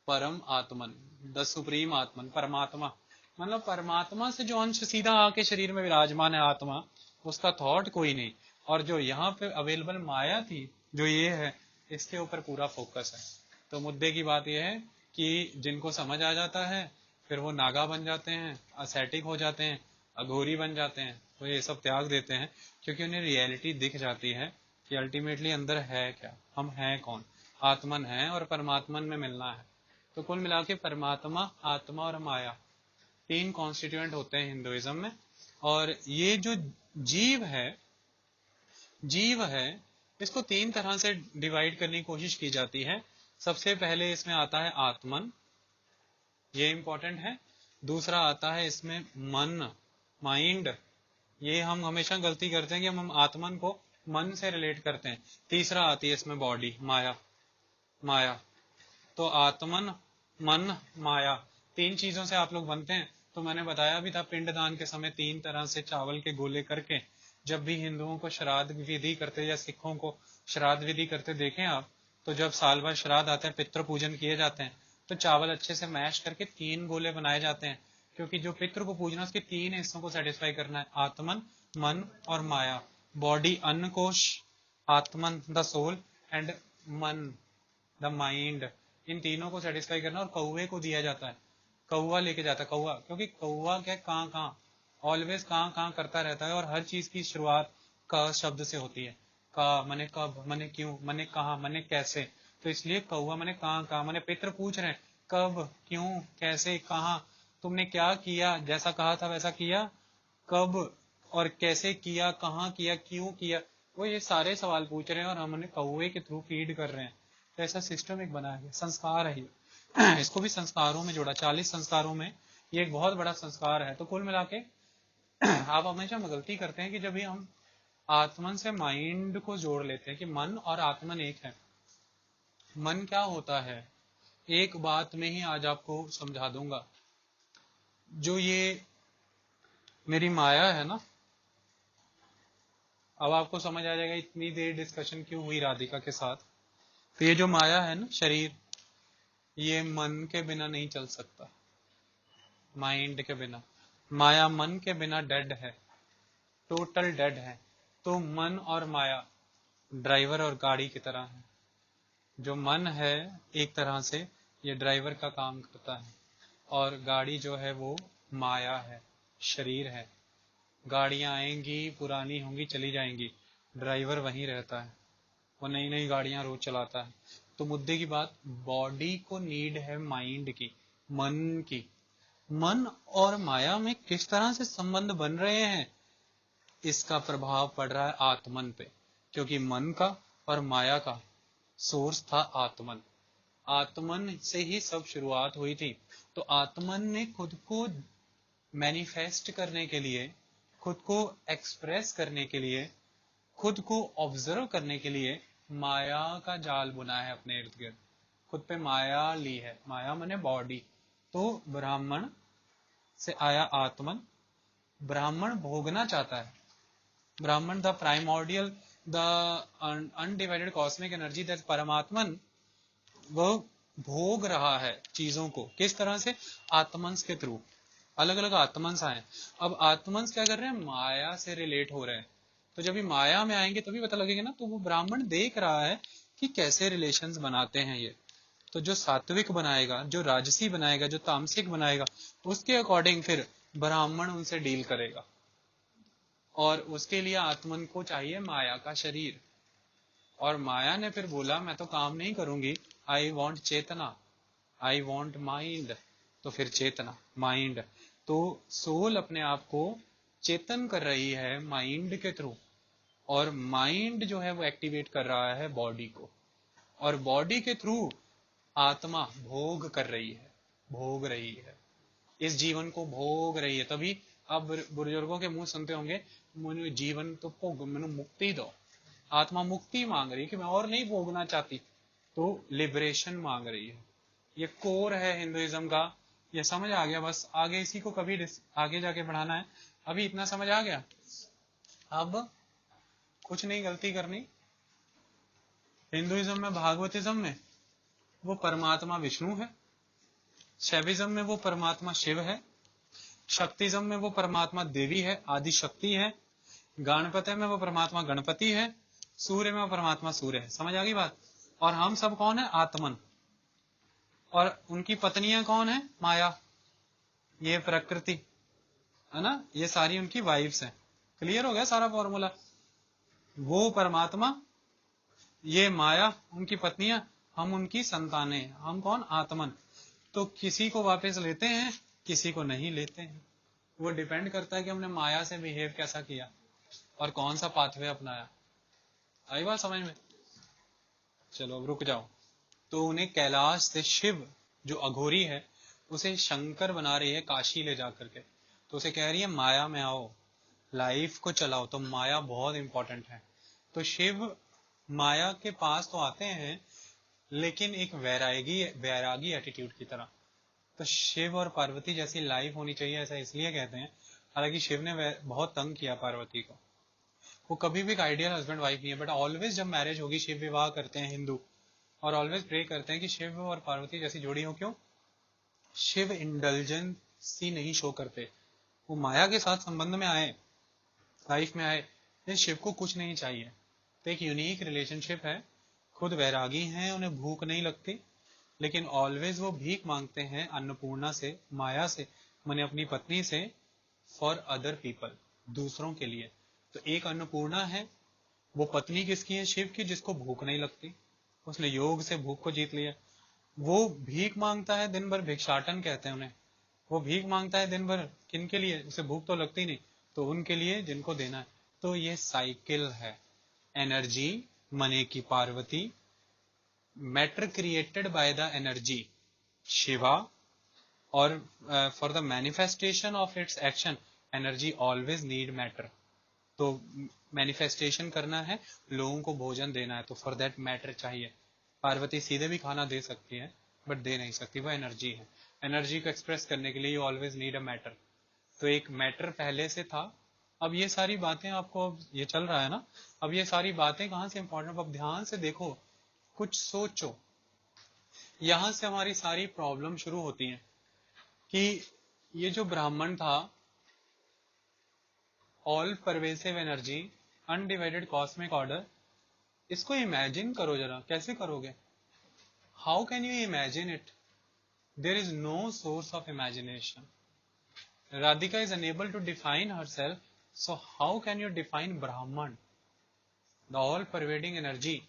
परम आत्मन, द सुप्रीम आत्मन, परमात्मा, मतलब परमात्मा से जो अंश सीधा आके शरीर में विराजमान है आत्मा, उसका थॉट कोई नहीं। और जो यहाँ पे अवेलेबल माया थी, जो ये है, इसके ऊपर पूरा फोकस है। तो मुद्दे की बात यह है कि जिनको समझ आ जाता है फिर वो नागा बन जाते हैं, असेटिक हो जाते हैं, अघोरी बन जाते हैं, वो ये सब त्याग देते हैं, क्योंकि उन्हें रियलिटी दिख जाती है कि अल्टीमेटली अंदर है क्या, हम हैं कौन, आत्मन है और परमात्मन में मिलना है। तो कुल मिला के परमात्मा, आत्मा और माया, 3 कॉन्स्टिट्यूएंट होते हैं हिंदुइज्म में। और ये जो जीव है, जीव है, इसको 3 तरह से डिवाइड करने की कोशिश की जाती है। सबसे पहले इसमें आता है आत्मन, ये इंपॉर्टेंट है। दूसरा आता है इसमें मन, माइंड, ये हम हमेशा गलती करते हैं कि हम आत्मन को मन से रिलेट करते हैं। तीसरा आती है इसमें बॉडी, माया, माया। तो आत्मन, मन, माया, 3 चीजों से आप लोग बनते हैं। तो मैंने बताया भी था पिंडदान के समय 3 तरह से चावल के गोले करके, जब भी हिंदुओं को श्राद्ध विधि करते या सिखों को श्राद्ध विधि करते देखें आप, तो जब साल भर श्राद्ध आते हैं, पितृ पूजन किए जाते हैं, तो चावल अच्छे से मैश करके 3 गोले बनाए जाते हैं, क्योंकि जो पितृ को पूजना उसके 3 हिस्सों को सेटिस्फाई करना है, आत्मन, मन और माया। बॉडी अन्न कोश, आत्मन द सोल, एंड मन द माइंड, इन तीनों को सेटिस्फाई करना। और कौवे को दिया जाता है, कौवा लेके जाता है, कौवा, क्योंकि कौवा क्या, कहाँ कहाँ, ऑलवेज कहाँ कहाँ करता रहता है, और हर चीज की शुरुआत क शब्द से होती है। का मने कब, मने क्यों, मने कहाँ, मने कैसे। तो इसलिए कौवा मने कहाँ कहाँ, मने पितृ पूछ रहे हैं कब, क्यों, कैसे, कहाँ, तुमने क्या किया, जैसा कहा था वैसा किया, कब और कैसे किया, कहाँ किया, क्यों किया, वो ये सारे सवाल पूछ रहे हैं और हम उन्हें कौवे के थ्रू फीड कर रहे हैं। तो ऐसा सिस्टम एक बनाया गया, संस्कार है ये। इसको भी संस्कारों में जोड़ा, 40 संस्कारों में ये एक बहुत बड़ा संस्कार है। तो कुल मिला के आप हमेशा गलती करते हैं कि जब भी हम आत्मन से माइंड को जोड़ लेते हैं कि मन और आत्मन एक है। मन क्या होता है, एक बात में ही आज आपको समझा दूंगा। जो ये मेरी माया है ना, अब आपको समझ आ जाएगा इतनी देर डिस्कशन क्यों हुई राधिका के साथ। तो ये जो माया है ना, शरीर, ये मन के बिना नहीं चल सकता, माइंड के बिना। माया मन के बिना डेड है, टोटल डेड है। तो मन और माया ड्राइवर और गाड़ी की तरह है। जो मन है एक तरह से ये ड्राइवर का काम करता है, और गाड़ी जो है वो माया है, शरीर है। गाड़ियां आएंगी, पुरानी होंगी, चली जाएंगी, ड्राइवर वहीं रहता है, वो नई नई गाड़ियां रोज चलाता है। तो मुद्दे की बात, बॉडी को नीड है माइंड की, मन की। मन और माया में किस तरह से संबंध बन रहे हैं, इसका प्रभाव पड़ रहा है आत्मन पे, क्योंकि मन का और माया का सोर्स था आत्मन। आत्मन से ही सब शुरुआत हुई थी। तो आत्मन ने खुद को मैनिफेस्ट करने के लिए, खुद को एक्सप्रेस करने के लिए, खुद को ऑब्जर्व करने के लिए माया का जाल बुना है अपने इर्द गिर्द, खुद पे माया ली है। माया माने बॉडी। तो ब्राह्मण से आया आत्मन, ब्राह्मण भोगना चाहता है। Brahman the primordial the undivided cosmic energy that Paramatman वह भोग रहा है चीजों को। किस तरह से? आत्मंस के थ्रू। अलग अलग आत्मंस आए। अब आत्मंस क्या कर रहे हैं? माया से रिलेट हो रहे हैं। तो जब भी माया में आएंगे तभी पता लगेगा ना। तो वो ब्राह्मण देख रहा है कि कैसे रिलेशंस बनाते हैं ये। तो जो सात्विक बनाएगा, जो राजसी बनाएगा, जो तामसिक बनाएगा, उसके अकॉर्डिंग फिर ब्राह्मण उनसे डील करेगा। और उसके लिए आत्मन को चाहिए माया का शरीर। और माया ने फिर बोला मैं तो काम नहीं करूंगी, I want chetna, I want mind. तो फिर चेतना, माइंड। तो सोल अपने आप को चेतन कर रही है माइंड के थ्रू। और माइंड जो है वो एक्टिवेट कर रहा है बॉडी को। और बॉडी के थ्रू आत्मा भोग कर रही है, भोग रही है, इस जीवन को भोग रही है। तभी आप बुजुर्गों के मुंह सुनते होंगे, मुझे जीवन तो भोग, मैंने मुक्ति दो। आत्मा मुक्ति मांग रही है कि मैं और नहीं भोगना चाहती, तो लिबरेशन मांग रही है। ये कोर है हिंदुइज्म का। ये समझ आ गया? बस आगे इसी को कभी आगे जाके बढ़ाना है। अभी इतना समझ आ गया, अब कुछ नहीं गलती करनी। हिंदुइज्म में, भागवतिज्म में वो परमात्मा विष्णु है, शैविज्म में वो परमात्मा शिव है, शक्तिज्म में वो परमात्मा देवी है, आदि शक्ति है, गणपति में वो परमात्मा गणपति है, सूर्य में वो परमात्मा सूर्य है। समझ आ गई बात? और हम सब कौन है? आत्मन। और उनकी पत्नियां कौन है? माया, ये प्रकृति है ना, ये सारी उनकी वाइफ्स हैं। क्लियर हो गया सारा फॉर्मूला? वो परमात्मा, ये माया उनकी पत्नियां, हम उनकी संतानें। हम कौन? आत्मन। तो किसी को वापस लेते हैं, किसी को नहीं लेते हैं। वो डिपेंड करता है कि हमने माया से बिहेव कैसा किया और कौन सा पाथवे अपनाया। आई बात समझ में? चलो अब रुक जाओ। तो उन्हें कैलाश से शिव जो अघोरी है उसे शंकर बना रही है काशी ले जाकर के। तो उसे कह रही है माया में आओ, लाइफ को चलाओ। तो माया बहुत इंपॉर्टेंट है। तो शिव माया के पास तो आते हैं, लेकिन एक वैरागी एटीट्यूड की तरह। तो शिव और पार्वती जैसी लाइफ होनी चाहिए, ऐसा इसलिए कहते हैं। हालांकि शिव ने बहुत तंग किया पार्वती को। वो कभी भी एक आइडियल हस्बैंड वाइफ नहीं है, बट ऑलवेज जब मैरिज होगी, शिव विवाह करते हैं हिंदू, और ऑलवेज प्रे करते हैं कि शिव और पार्वती जैसी जोड़ी हो। क्यों? शिव इंडल्जेंसी नहीं शो करते। वो माया के साथ संबंध में आए, लाइफ में आए, लेकिन शिव को कुछ नहीं चाहिए। तो एक यूनिक रिलेशनशिप है। खुद वैरागी हैं, उन्हें भूख नहीं लगती, लेकिन ऑलवेज वो भीख मांगते हैं अन्नपूर्णा से, माया से, माने अपनी पत्नी से, फॉर अदर पीपल, दूसरों के लिए। तो एक अन्नपूर्णा है, वो पत्नी किसकी है? शिव की, जिसको भूख नहीं लगती। उसने योग से भूख को जीत लिया। वो भीख मांगता है दिन भर, भिक्षाटन कहते हैं उन्हें। वो भीख मांगता है दिन भर, किन के लिए? उसे भूख तो लगती नहीं, तो उनके लिए जिनको देना है। तो ये साइकिल है। एनर्जी मने की Parvati, matter created by the energy Shiva, और for the manifestation of its action energy always need matter. तो मैनिफेस्टेशन करना है, लोगों को भोजन देना है, तो फॉर दैट मैटर चाहिए। पार्वती सीधे भी खाना दे सकती है, बट दे नहीं सकती, वो एनर्जी है। एनर्जी को एक्सप्रेस करने के लिए you always need a matter. तो एक मैटर पहले से था। अब ये सारी बातें आपको, अब ये चल रहा है ना, अब ये सारी बातें कहाँ से इंपॉर्टेंट? अब ध्यान से देखो, कुछ सोचो। यहां से हमारी सारी प्रॉब्लम शुरू होती है कि ये जो ब्राह्मण था, all pervasive energy, undivided cosmic order, इसको इमेजिन करो जरा। कैसे करोगे? How can you imagine it? There is no source of imagination. Radhika is unable to define herself, so how can you define Brahman, the all pervading energy?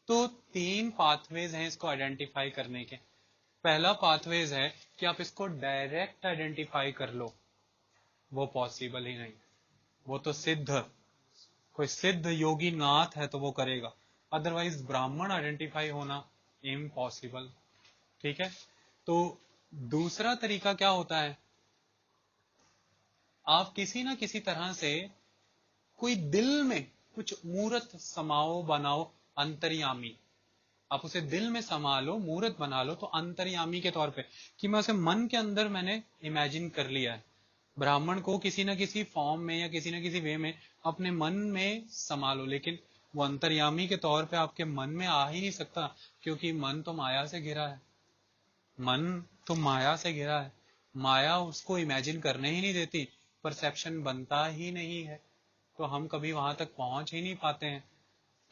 तो तीन pathways हैं इसको identify करने के। पहला पाथवेज है कि आप इसको डायरेक्ट आइडेंटिफाई कर लो, वो पॉसिबल ही नहीं। वो तो सिद्ध, कोई सिद्ध योगी नाथ है तो वो करेगा, अदरवाइज ब्राह्मण आइडेंटिफाई होना इम्पॉसिबल। ठीक है? तो दूसरा तरीका क्या होता है? आप किसी ना किसी तरह से कोई दिल में कुछ मूर्त समाओ, बनाओ, अंतर्यामी। आप उसे दिल में समा लो, मूर्त बना लो, तो अंतर्यामी के तौर पे, कि मैं उसे मन के अंदर मैंने इमेजिन कर लिया है। ब्राह्मण को किसी ना किसी फॉर्म में या किसी ना किसी वे में अपने मन में समा लो। लेकिन वो अंतर्यामी के तौर पे आपके मन में आ ही नहीं सकता, क्योंकि मन तो माया से घिरा है। मन तो माया से घिरा है, माया उसको इमेजिन करने ही नहीं देती, परसेप्शन बनता ही नहीं है, तो हम कभी वहां तक पहुंच ही नहीं पाते हैं।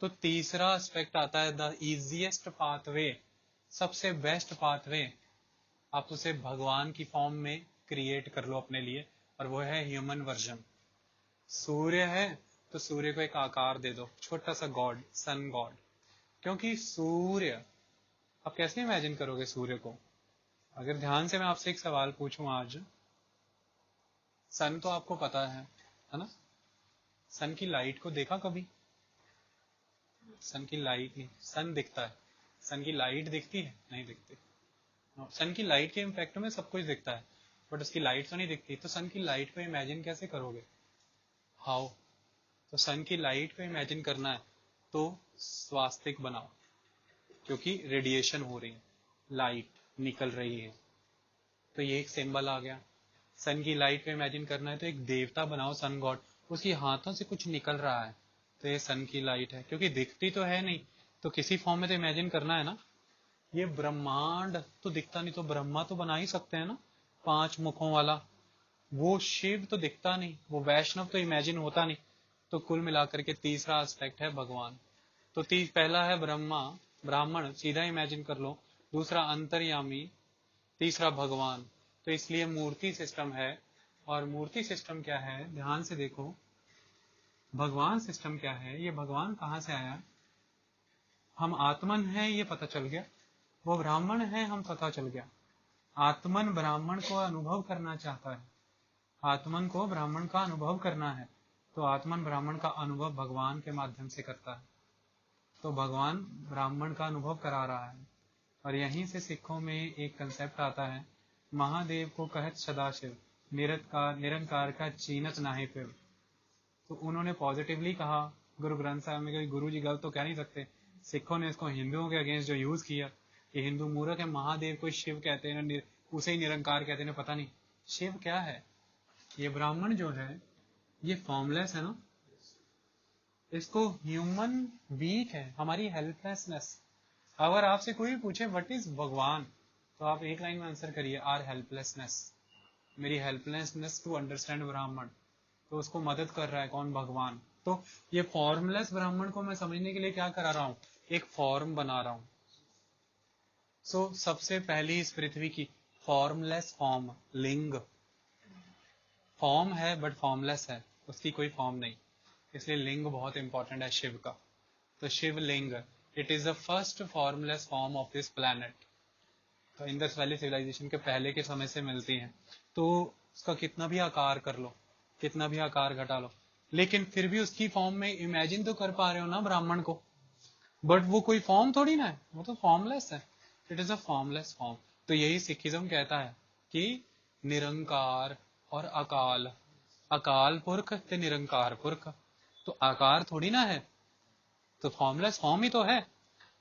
तो तीसरा एस्पेक्ट आता है द इजिएस्ट पाथवे, सबसे बेस्ट पाथवे, आप उसे भगवान की फॉर्म में क्रिएट कर लो अपने लिए, और वो है ह्यूमन वर्जन। सूर्य है तो सूर्य को एक आकार दे दो, छोटा सा गॉड, सन गॉड। क्योंकि सूर्य, आप कैसे इमेजिन करोगे सूर्य को? अगर ध्यान से मैं आपसे एक सवाल पूछूं आज, सन तो आपको पता है ना? सन की लाइट को देखा कभी? सन की लाइट नहीं, सन दिखता है, सन की लाइट दिखती है? नहीं दिखती। सन की लाइट के इम्पैक्ट में सब कुछ दिखता है, बट उसकी लाइट तो नहीं दिखती। तो सन की लाइट को इमेजिन कैसे करोगे? हाउ? तो सन की लाइट को इमेजिन करना है तो स्वास्तिक बनाओ, क्योंकि रेडिएशन हो रही है, लाइट निकल रही है, तो ये एक सिंबल आ गया। सन की लाइट को इमेजिन करना है तो एक देवता बनाओ, सन गॉड, उसकी हाथों से कुछ निकल रहा है, तो ये सन की लाइट है, क्योंकि दिखती तो है नहीं, तो किसी फॉर्म में तो इमेजिन करना है ना। ये ब्रह्मांड तो दिखता नहीं, तो ब्रह्मा तो बना ही सकते हैं ना, 5 मुखों वाला। वो शिव तो दिखता नहीं, वो वैष्णव तो इमेजिन होता नहीं। तो कुल मिलाकर के तीसरा एस्पेक्ट है भगवान। तो पहला है ब्रह्मा, ब्राह्मण, सीधा इमेजिन कर लो। दूसरा अंतर्यामी, तीसरा भगवान। तो इसलिए मूर्ति सिस्टम है। और मूर्ति सिस्टम क्या है, ध्यान से देखो। भगवान सिस्टम क्या है, ये भगवान कहाँ से आया? हम आत्मन है ये पता चल गया, वो ब्राह्मण है हम पता चल गया। आत्मन ब्राह्मण को अनुभव करना चाहता है, आत्मन को ब्राह्मण का अनुभव करना है, तो आत्मन ब्राह्मण का अनुभव भगवान के माध्यम से करता है, तो भगवान ब्राह्मण का अनुभव करा रहा है। और यहीं से सिखों में एक कंसेप्ट आता है, महादेव को कहत सदाशिव, निरंकार का चीनत नाहे फिर। तो उन्होंने पॉजिटिवली कहा, गुरु ग्रंथ साहब में, कोई गुरु जी गलत तो कह नहीं सकते। सिखों ने इसको हिंदुओं के अगेंस्ट जो यूज किया कि हिंदू मूर्ख है, महादेव को शिव कहते हैं, उसे ही निरंकार कहते हैं, पता नहीं शिव क्या है। ये ब्राह्मण जो है ये फॉर्मलेस है ना, इसको ह्यूमन वीक है, हमारी हेल्पलेसनेस। अगर आपसे कोई पूछे व्हाट इज भगवान, तो आप एक लाइन में आंसर करिए, आर हेल्पलेसनेस, मेरी हेल्पलेसनेस टू अंडरस्टैंड ब्राह्मण। तो उसको मदद कर रहा है कौन? भगवान। तो ये फॉर्मलेस ब्राह्मण को मैं समझने के लिए क्या करा रहा हूं, एक फॉर्म बना रहा हूं। सो सबसे पहली इस पृथ्वी की फॉर्मलेस फॉर्म, लिंग। फॉर्म है बट फॉर्मलेस है, उसकी कोई फॉर्म नहीं, इसलिए लिंग बहुत इंपॉर्टेंट है शिव का। तो शिव लिंग, it is the first formless form of this planet. तो इंडस वैली सिविलाइजेशन के पहले के समय से मिलती हैं। तो उसका कितना भी आकार कर लो, कितना भी आकार घटा लो, लेकिन फिर भी उसकी फॉर्म में इमेजिन तो कर पा रहे हो ना ब्राह्मण को, बट वो कोई फॉर्म थोड़ी ना है, वो तो फॉर्मलेस है। It is a formless form. तो यही सिखिज्म कहता है कि निरंकार और अकाल, अकाल पुरख ते निरंकार पुरख, तो आकार थोड़ी ना है, तो फॉर्मलेस फॉर्म ही तो है।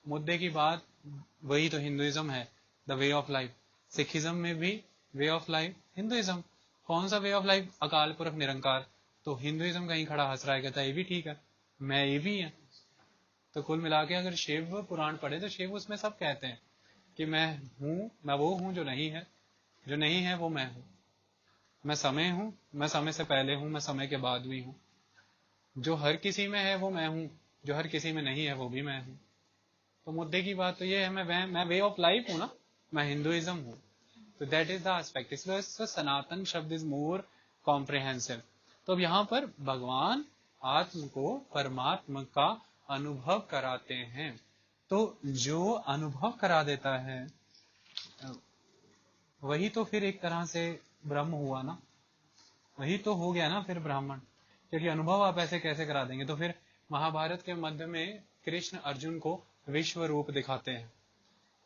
मुद्दे की बात वही तो हिंदुइज्म है, the way of life. Sikhism में भी वे ऑफ लाइफ हिंदुइज्म। कौन सा वे ऑफ लाइफ? अकाल पुरख निरंकार। तो हिंदुइज्म कहीं खड़ा हंस रहा है, कहता है ये भी ठीक है, मैं ये भी है। तो कुल मिला के अगर शिव पुराण पढ़े तो शिव उसमें सब कहते हैं कि मैं हूँ, मैं वो हूँ जो नहीं है, जो नहीं है वो मैं हूँ, मैं समय हूँ, मैं समय से पहले हूँ, मैं समय के बाद भी हूँ, जो हर किसी में है वो मैं हूँ, जो हर किसी में नहीं है वो भी मैं हूँ। तो मुद्दे की बात तो ये है, मैं वे ऑफ लाइफ हूँ ना, मैं हिंदुइज्म हूँ। तो दैट इज द एस्पेक्ट, इसलिए सनातन शब्द इज मोर कॉम्प्रिहेंसिव। तो अब यहाँ पर भगवान आत्म को परमात्मा का अनुभव कराते हैं। तो जो अनुभव करा देता है वही तो फिर एक तरह से ब्रह्म हुआ ना, वही तो हो गया ना फिर ब्राह्मण। क्योंकि अनुभव आप ऐसे कैसे करा देंगे? तो फिर महाभारत के मध्य में कृष्ण अर्जुन को विश्व रूप दिखाते हैं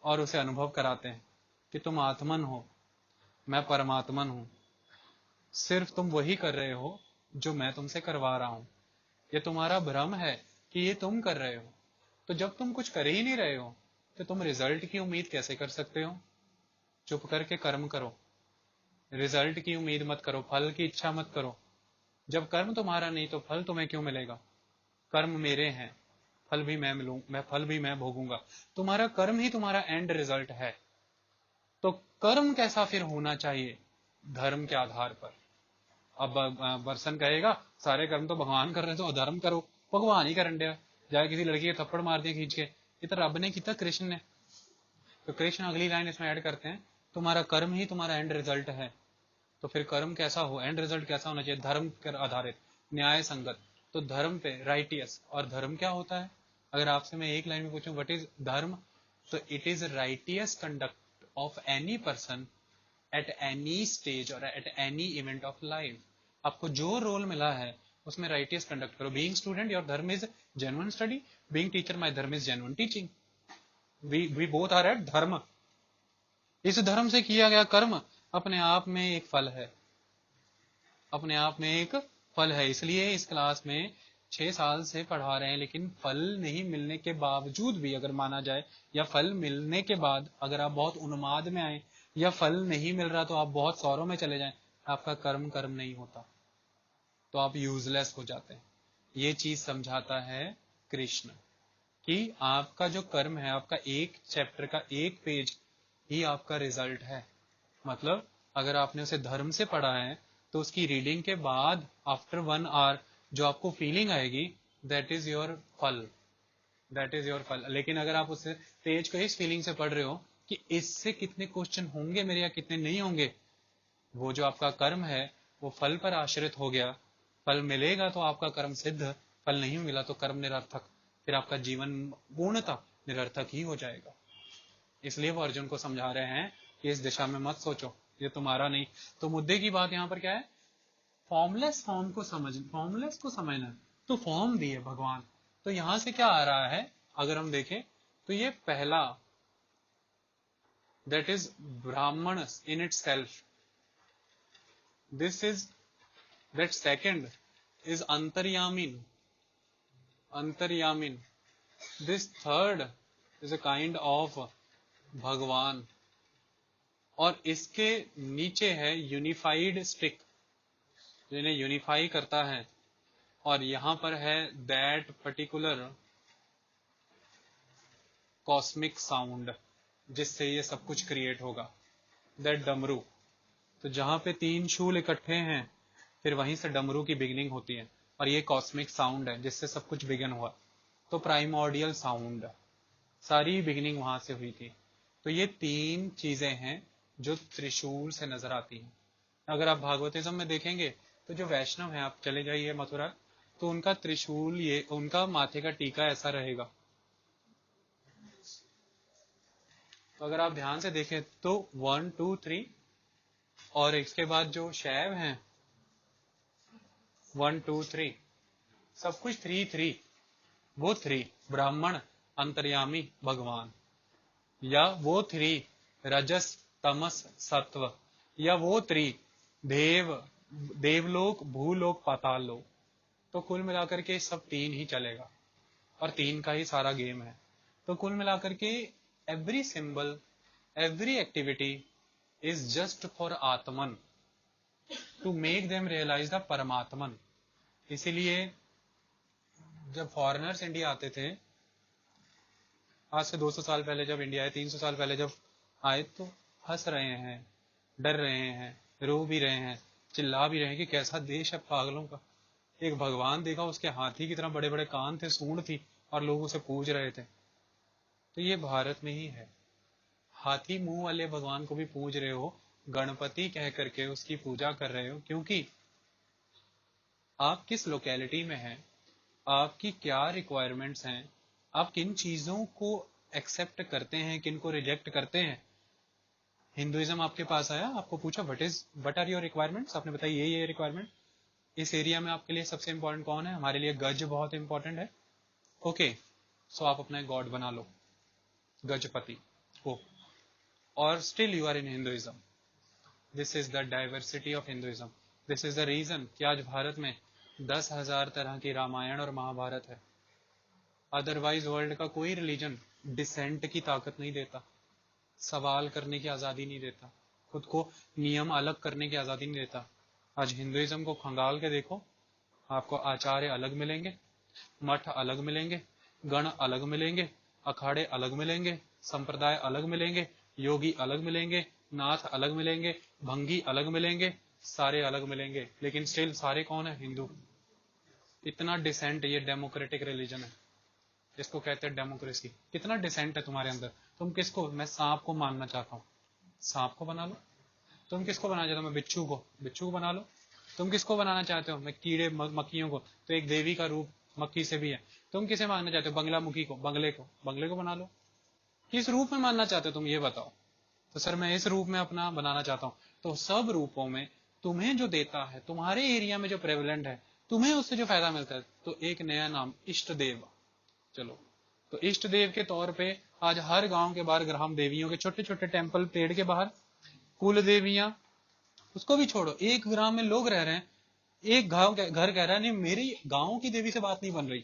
और उसे अनुभव कराते हैं कि तुम आत्मन हो, मैं परमात्मन हूं, सिर्फ तुम वही कर रहे हो जो मैं तुमसे करवा रहा हूं। ये तुम्हारा भ्रम है कि ये तुम कर रहे हो। तो जब तुम कुछ कर ही नहीं रहे हो तो तुम रिजल्ट की उम्मीद कैसे कर सकते हो? चुप करके कर्म करो, रिजल्ट की उम्मीद मत करो, फल की इच्छा मत करो। जब कर्म तुम्हारा नहीं तो फल तुम्हें क्यों मिलेगा? कर्म मेरे हैं, फल भी मैं मिलूं, मैं फल भी मैं भोगूंगा। तुम्हारा कर्म ही तुम्हारा एंड रिजल्ट है। तो कर्म कैसा फिर होना चाहिए? धर्म के आधार पर। अब बर्सन कहेगा सारे कर्म तो भगवान कर रहे हैं तो अधर्म करो, भगवान ही करन दिया, जाए किसी लड़की के थप्पड़ मार दिया खींच के, ये तो रब ने किया, कृष्ण ने। तो कृष्ण अगली लाइन इसमें ऐड करते हैं, तुम्हारा कर्म ही तुम्हारा एंड रिजल्ट है। तो फिर कर्म कैसा हो, एंड रिजल्ट कैसा होना चाहिए? धर्म पर आधारित, न्याय संगत। तो धर्म पे राइटियस। और धर्म क्या होता है? अगर आपसे मैं एक लाइन में पूछूं व्हाट इज धर्म, तो it is righteous conduct of any person at any stage और at any event of life. आपको जो रोल मिला है उसमें राइटियस कंडक्ट करो। Being student your dharma is genuine study, being teacher my dharma is genuine teaching. We both are at dharma. इस धर्म से किया गया कर्म अपने आप में एक फल है, अपने आप में एक फल है। इसलिए इस क्लास में 6 साल से पढ़ा रहे हैं, लेकिन फल नहीं मिलने के बावजूद भी अगर माना जाए, या फल मिलने के बाद अगर आप बहुत उन्माद में आए, या फल नहीं मिल रहा तो आप बहुत सौरों में चले जाएं, आपका कर्म कर्म नहीं होता, तो आप यूजलेस हो जाते हैं। ये चीज समझाता है कृष्ण कि आपका जो कर्म है, आपका एक चैप्टर का एक पेज ही आपका रिजल्ट है। मतलब अगर आपने उसे धर्म से पढ़ा है तो उसकी रीडिंग के बाद आफ्टर 1 आवर जो आपको फीलिंग आएगी, दैट इज योर फल, दैट इज योर फल। लेकिन अगर आप उस पेज को इस फीलिंग से पढ़ रहे हो कि इससे कितने क्वेश्चन होंगे मेरे या कितने नहीं होंगे, वो जो आपका कर्म है वो फल पर आश्रित हो गया। फल मिलेगा तो आपका कर्म सिद्ध, फल नहीं मिला तो कर्म निरर्थक, फिर आपका जीवन पूर्णतः निरर्थक ही हो जाएगा। इसलिए वो अर्जुन को समझा रहे हैं कि इस दिशा में मत सोचो, ये तुम्हारा नहीं। तो मुद्दे की बात यहाँ पर क्या है? फॉर्मलेस फॉर्म को समझ, फॉर्मलेस को समझना। तो फॉर्म दी है भगवान। तो यहां से क्या आ रहा है अगर हम देखें, तो ये पहला, that is Brahman in itself, this is that second is Antaryamin, Antaryamin, this third is a kind of Bhagwan, और इसके नीचे है यूनिफाइड स्टिक, जिन्हें यूनिफाई करता है। और यहां पर है दैट पर्टिकुलर कॉस्मिक साउंड जिससे ये सब कुछ क्रिएट होगा, दैट डमरू। तो जहां पे 3 शूल इकट्ठे हैं फिर वहीं से डमरू की बिगिनिंग होती है, और ये कॉस्मिक साउंड है जिससे सब कुछ बिगिन हुआ। तो प्राइमोर्डियल साउंड, सारी बिगिनिंग वहां से हुई थी। तो ये 3 चीजें हैं जो त्रिशूल से नजर आती हैं। अगर आप भागवतिज्म में देखेंगे तो जो वैष्णव है, आप चले जाइए मथुरा, तो उनका त्रिशूल, ये उनका माथे का टीका ऐसा रहेगा। तो अगर आप ध्यान से देखें तो 1 2 3, और इसके बाद जो शैव हैं 1 2 3, सब कुछ 3 3, वो 3 ब्राह्मण, अंतर्यामी, भगवान, या वो 3 रजस तमस सत्व, या वो 3 देव, देवलोक, भूलोक, पाताल लोक। तो कुल मिलाकर के सब 3 ही चलेगा, और 3 का ही सारा गेम है। तो कुल मिलाकर के every symbol, every activity is just for Atman, to make them realise the Paramatman. इसीलिए जब फॉरेनर्स इंडिया आते थे, आज से 200 साल पहले जब इंडिया आए, 300 साल पहले जब आए, तो हंस रहे हैं, डर रहे हैं, रो भी रहे हैं, चिल्ला भी रहे हैं कि कैसा देश है पागलों का। एक भगवान देखा, उसके हाथी की तरह बड़े बड़े कान थे, सूंड थी, और लोग उसे पूज रहे थे। तो ये भारत में ही है। हाथी मुंह वाले भगवान को भी पूज रहे हो, गणपति कह करके उसकी पूजा कर रहे हो, क्योंकि आप किस लोकेलिटी में हैं, आपकी क्या रिक्वायरमेंट्स हैं, आप किन चीजों को एक्सेप्ट करते हैं, किन को रिजेक्ट करते हैं। हिंदुइज्म आपके पास आया, आपको पूछा व्हाट आर योर रिक्वायरमेंट्स, आपने बताया ये रिक्वायरमेंट। इस एरिया में आपके लिए सबसे इंपॉर्टेंट कौन है? हमारे लिए गज बहुत इंपॉर्टेंट है। ओके, सो आप अपना गॉड बना लो गजपति को, और still you are in Hinduism. This is the diversity of Hinduism. This is the reason कि आज भारत में 10,000 तरह की रामायण और महाभारत है। अदरवाइज वर्ल्ड का कोई रिलीजन डिसेंट की ताकत नहीं देता, सवाल करने की आजादी नहीं देता, खुद को नियम अलग करने की आजादी नहीं देता। आज हिंदुइज्म को खंगाल के देखो, आपको आचार्य अलग मिलेंगे, मठ अलग मिलेंगे, गण अलग मिलेंगे, अखाड़े अलग मिलेंगे, संप्रदाय अलग मिलेंगे, योगी अलग मिलेंगे, नाथ अलग मिलेंगे, भंगी अलग मिलेंगे, सारे अलग मिलेंगे, लेकिन स्टिल सारे कौन है? हिंदू। इतना डिसेंट, ये डेमोक्रेटिक रिलीजन है, इसको कहते हैं डेमोक्रेसी। कितना डिसेंट है तुम्हारे अंदर। तुम किसको? मैं सांप को मानना चाहता हूँ, सांप को बना लो। तुम किसको बनाना चाहते हो? मैं बिच्छू को, बिच्छू को बना लो। तुम किसको बनाना चाहते हो? मैं कीड़े मक्खियों को, तो एक देवी का रूप मक्खी से भी है। तुम किसे मानना चाहते हो? बंगला मुखी को, बंगले को, बंगले को बना लो। किस रूप में मानना चाहते हो तुम, ये बताओ। तो सर मैं इस रूप में अपना बनाना चाहता हूँ। तो सब रूपों में तुम्हें जो देता है, तुम्हारे एरिया में जो प्रेवलेंट है, तुम्हें उससे जो फायदा मिलता है, तो एक नया नाम इष्ट देव। चलो, तो इष्ट देव के तौर पे आज हर गांव के बाहर ग्राम देवियों के छोटे छोटे टेम्पल, पेड़ के बाहर कुल देवियां, उसको भी छोड़ो, एक ग्राम में लोग रह रहे हैं, एक गांव घर कह रहा है नहीं मेरी गांव की देवी से बात नहीं बन रही,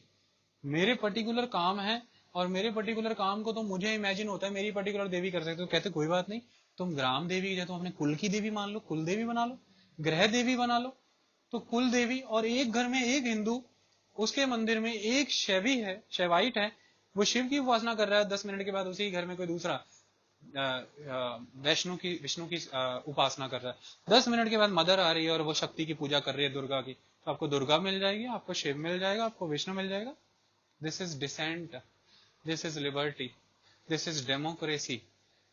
मेरे पर्टिकुलर काम है और मेरे पर्टिकुलर काम को तो मुझे इमेजिन होता है मेरी पर्टिकुलर देवी कर सकते हो। कहते कोई बात नहीं, तुम ग्राम देवी या तो अपने कुल की देवी मान लो, कुल देवी बना लो, ग्रह देवी बना लो। तो कुल देवी, और एक घर में एक हिंदू, उसके मंदिर में एक शैवी है, शैवाइट है, वो शिव की उपासना कर रहा है, 10 मिनट के बाद उसी घर में कोई दूसरा विष्णु की उपासना कर रहा है। 10 मिनट के बाद मदर आ रही है और वो शक्ति की पूजा कर रही है, दुर्गा की। तो आपको दुर्गा मिल जाएगी, आपको शिव मिल जाएगा, आपको विष्णु मिल जाएगा। This is dissent, this is liberty, this is democracy.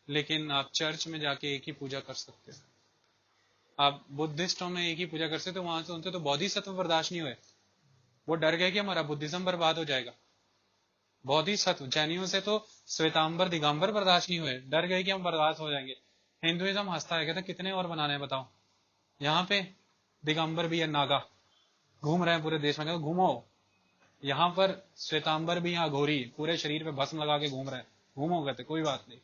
लेकिन आप चर्च में जाके एक ही पूजा कर सकते हो, आप बुद्धिस्टों में एक ही पूजा कर सकते हो। वहां से उनसे तो बोधिसत्व बर्दाश्त नहीं हुए, वो डर गए कि हमारा बुद्धिज्म बर्बाद हो जाएगा। बोधिसत्व जैनियों से तो श्वेतांबर दिगंबर बर्दाश्त नहीं हुए, डर गए कि हम बर्दाश्त हो जाएंगे। हिंदुइज्म हंसता है, कहता कितने और बनाने हैं बताओ। यहाँ पे दिगंबर भी है, नागा घूम रहे हैं पूरे देश में, घूमो। यहाँ पर श्वेतांबर भी, यहाँ घोरी पूरे शरीर पे भस्म लगा के घूम रहे हैं, घूमो, कहते कोई बात नहीं।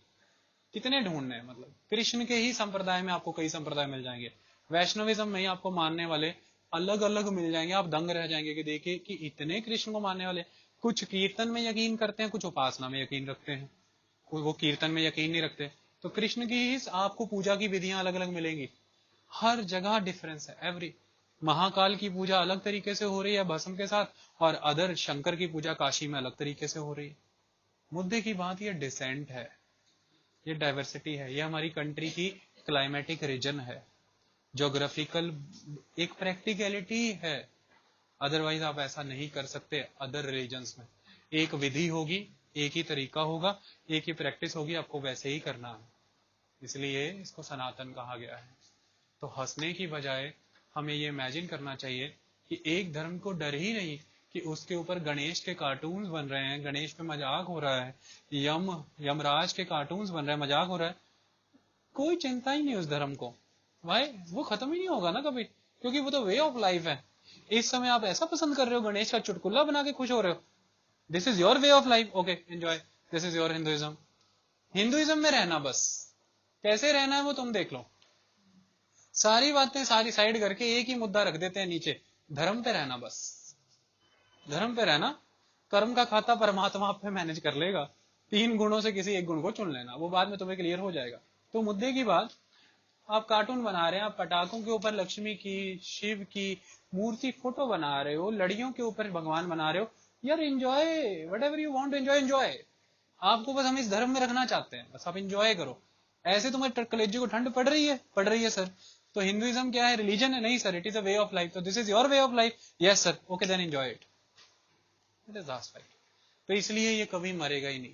कितने ढूंढने हैं, मतलब कृष्ण के ही संप्रदाय में आपको कई संप्रदाय मिल जाएंगे, वैष्णविज्म में ही आपको मानने वाले अलग अलग मिल जाएंगे। आप दंग रह जाएंगे कि देखिए कि इतने कृष्ण को मानने वाले, कुछ कीर्तन में यकीन करते हैं, कुछ उपासना में यकीन रखते हैं, वो कीर्तन में यकीन नहीं रखते। तो कृष्ण की ही आपको पूजा की विधियां अलग अलग मिलेंगी, हर जगह डिफरेंस है। एवरी महाकाल की पूजा अलग तरीके से हो रही है भस्म के साथ, और अदर शंकर की पूजा काशी में अलग तरीके से हो रही है। मुद्दे की बात ये डिसेंट है, ये डाइवर्सिटी है, ये हमारी कंट्री की क्लाइमेटिक रीजन है, ज्योग्राफिकल एक प्रैक्टिकलिटी है। अदरवाइज आप ऐसा नहीं कर सकते। अदर रिलीजन्स में एक विधि होगी, एक ही तरीका होगा, एक ही प्रैक्टिस होगी, आपको वैसे ही करना है, इसलिए इसको सनातन कहा गया है। तो हंसने की बजाय हमें ये इमेजिन करना चाहिए कि एक धर्म को डर ही नहीं कि उसके ऊपर गणेश के कार्टून्स बन रहे हैं, गणेश पे मजाक हो रहा है, यमराज के कार्टून्स बन रहे हैं, मजाक हो रहा है, कोई चिंता ही नहीं उस धर्म को। भाई वो खत्म ही नहीं होगा ना कभी, क्योंकि वो तो वे ऑफ लाइफ है। इस समय आप ऐसा पसंद कर रहे हो, गणेश का चुटकुला बना के खुश हो रहे हो, this is your way of life, okay enjoy, this is your Hinduism. Hinduism में रहना, बस कैसे रहना है वो तुम देख लो। सारी बातें सारी साइड करके एक ही मुद्दा रख देते हैं नीचे, धर्म पे रहना, बस धर्म पे रहना। कर्म का खाता परमात्मा आप पे मैनेज कर लेगा, 3 गुणों से किसी एक गुण को चुन लेना, वो बाद में तुम्हें क्लियर हो जाएगा। तो मुद्दे की बात, आप कार्टून बना रहे हैं, आप पटाखों के ऊपर लक्ष्मी की, शिव की मूर्ति फोटो बना रहे हो, लड़ियों के ऊपर भगवान बना रहे हो, यार enjoy what ever you want enjoy, enjoy. आपको बस हम इस धर्म में रखना चाहते हैं, बस आप एंजॉय करो। ऐसे तुम्हें कलेजे को ठंड पड़ रही है, पड़ रही है सर, तो हिंदुइज्म क्या है? रिलीजन है? नहीं sir, it is a way of life. तो this is your way of life, yes sir, okay then enjoy it, it is last fight. तो इसलिए ये कभी मरेगा ही नहीं,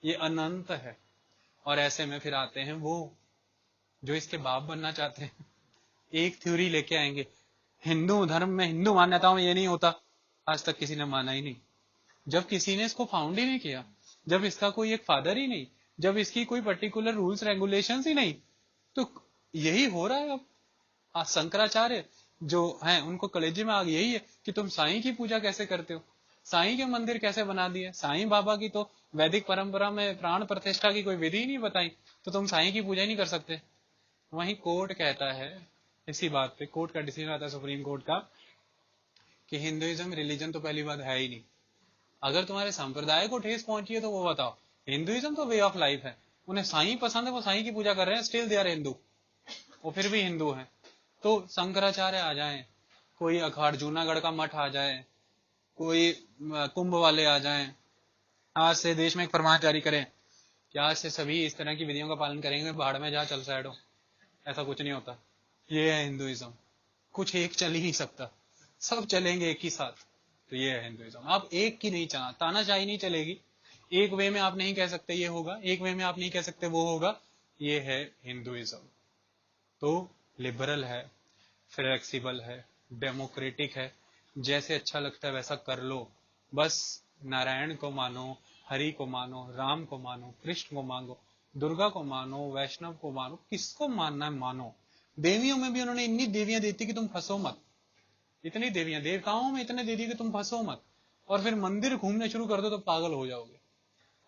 ये अनंत है। और ऐसे में फिर आते हैं वो जो इसके बाप बनना चाहते हैं, एक थ्योरी लेके आएंगे, हिंदू धर्म में, हिंदू मान्यताओं में ये नहीं होता। आज तक किसी ने माना ही नहीं, जब किसी ने इसको फाउंड ही नहीं किया, जब इसका कोई एक फादर ही नहीं, जब इसकी कोई पर्टिकुलर रूल्स रेगुलेशंस ही नहीं, तो यही हो रहा है अब। आज शंकराचार्य जो हैं उनको कलेजे में आग यही है कि तुम साईं की पूजा कैसे करते हो, साईं के मंदिर कैसे बना दिए, साईं बाबा की तो वैदिक परंपरा में प्राण प्रतिष्ठा की कोई विधि ही नहीं बताई, तो तुम साईं की पूजा ही नहीं कर सकते। वहीं कोर्ट कहता है, इसी बात पे कोर्ट का डिसीजन आता है सुप्रीम कोर्ट का, कि हिंदुइज्म रिलीजन तो पहली बात है ही नहीं। अगर तुम्हारे संप्रदाय को ठेस पहुंची है तो वो बताओ, हिंदुइज्म तो वे ऑफ लाइफ है। उन्हें साईं पसंद है, वो साईं की पूजा कर रहे हैं, स्टिल दे आर हिंदू, वो फिर भी हिंदू है। तो शंकराचार्य आ जाए, कोई अखाड़ जूनागढ़ का मठ आ जाए, कोई कुंभ वाले आ जाए, आज से देश में एक फरमान जारी करें कि आज से सभी इस तरह की विधियों का पालन करेंगे, भाड़ में जा चल साइड हो, ऐसा कुछ नहीं होता। ये है हिंदुइज्म। कुछ एक चल ही नहीं सकता, सब चलेंगे एक ही साथ। तो ये है हिंदुइज्म। आप एक की नहीं चला, तानाशाही नहीं चलेगी। एक वे में आप नहीं कह सकते ये होगा, एक वे में आप नहीं कह सकते वो होगा। ये है हिंदुइज्म। तो लिबरल है, फ्लेक्सिबल है, डेमोक्रेटिक है, जैसे अच्छा लगता है वैसा कर लो। बस नारायण को मानो, हरि को मानो, राम को मानो, कृष्ण को मानो, दुर्गा को मानो, वैष्णव को मानो, किसको मानना है मानो। देवियों में भी उन्होंने इतनी देवियां देती कि तुम फंसो मत। इतनी देवियां, देवताओं में इतने दे दी कि तुम फंसो मत। और फिर मंदिर घूमने शुरू कर दो तो पागल हो जाओगे।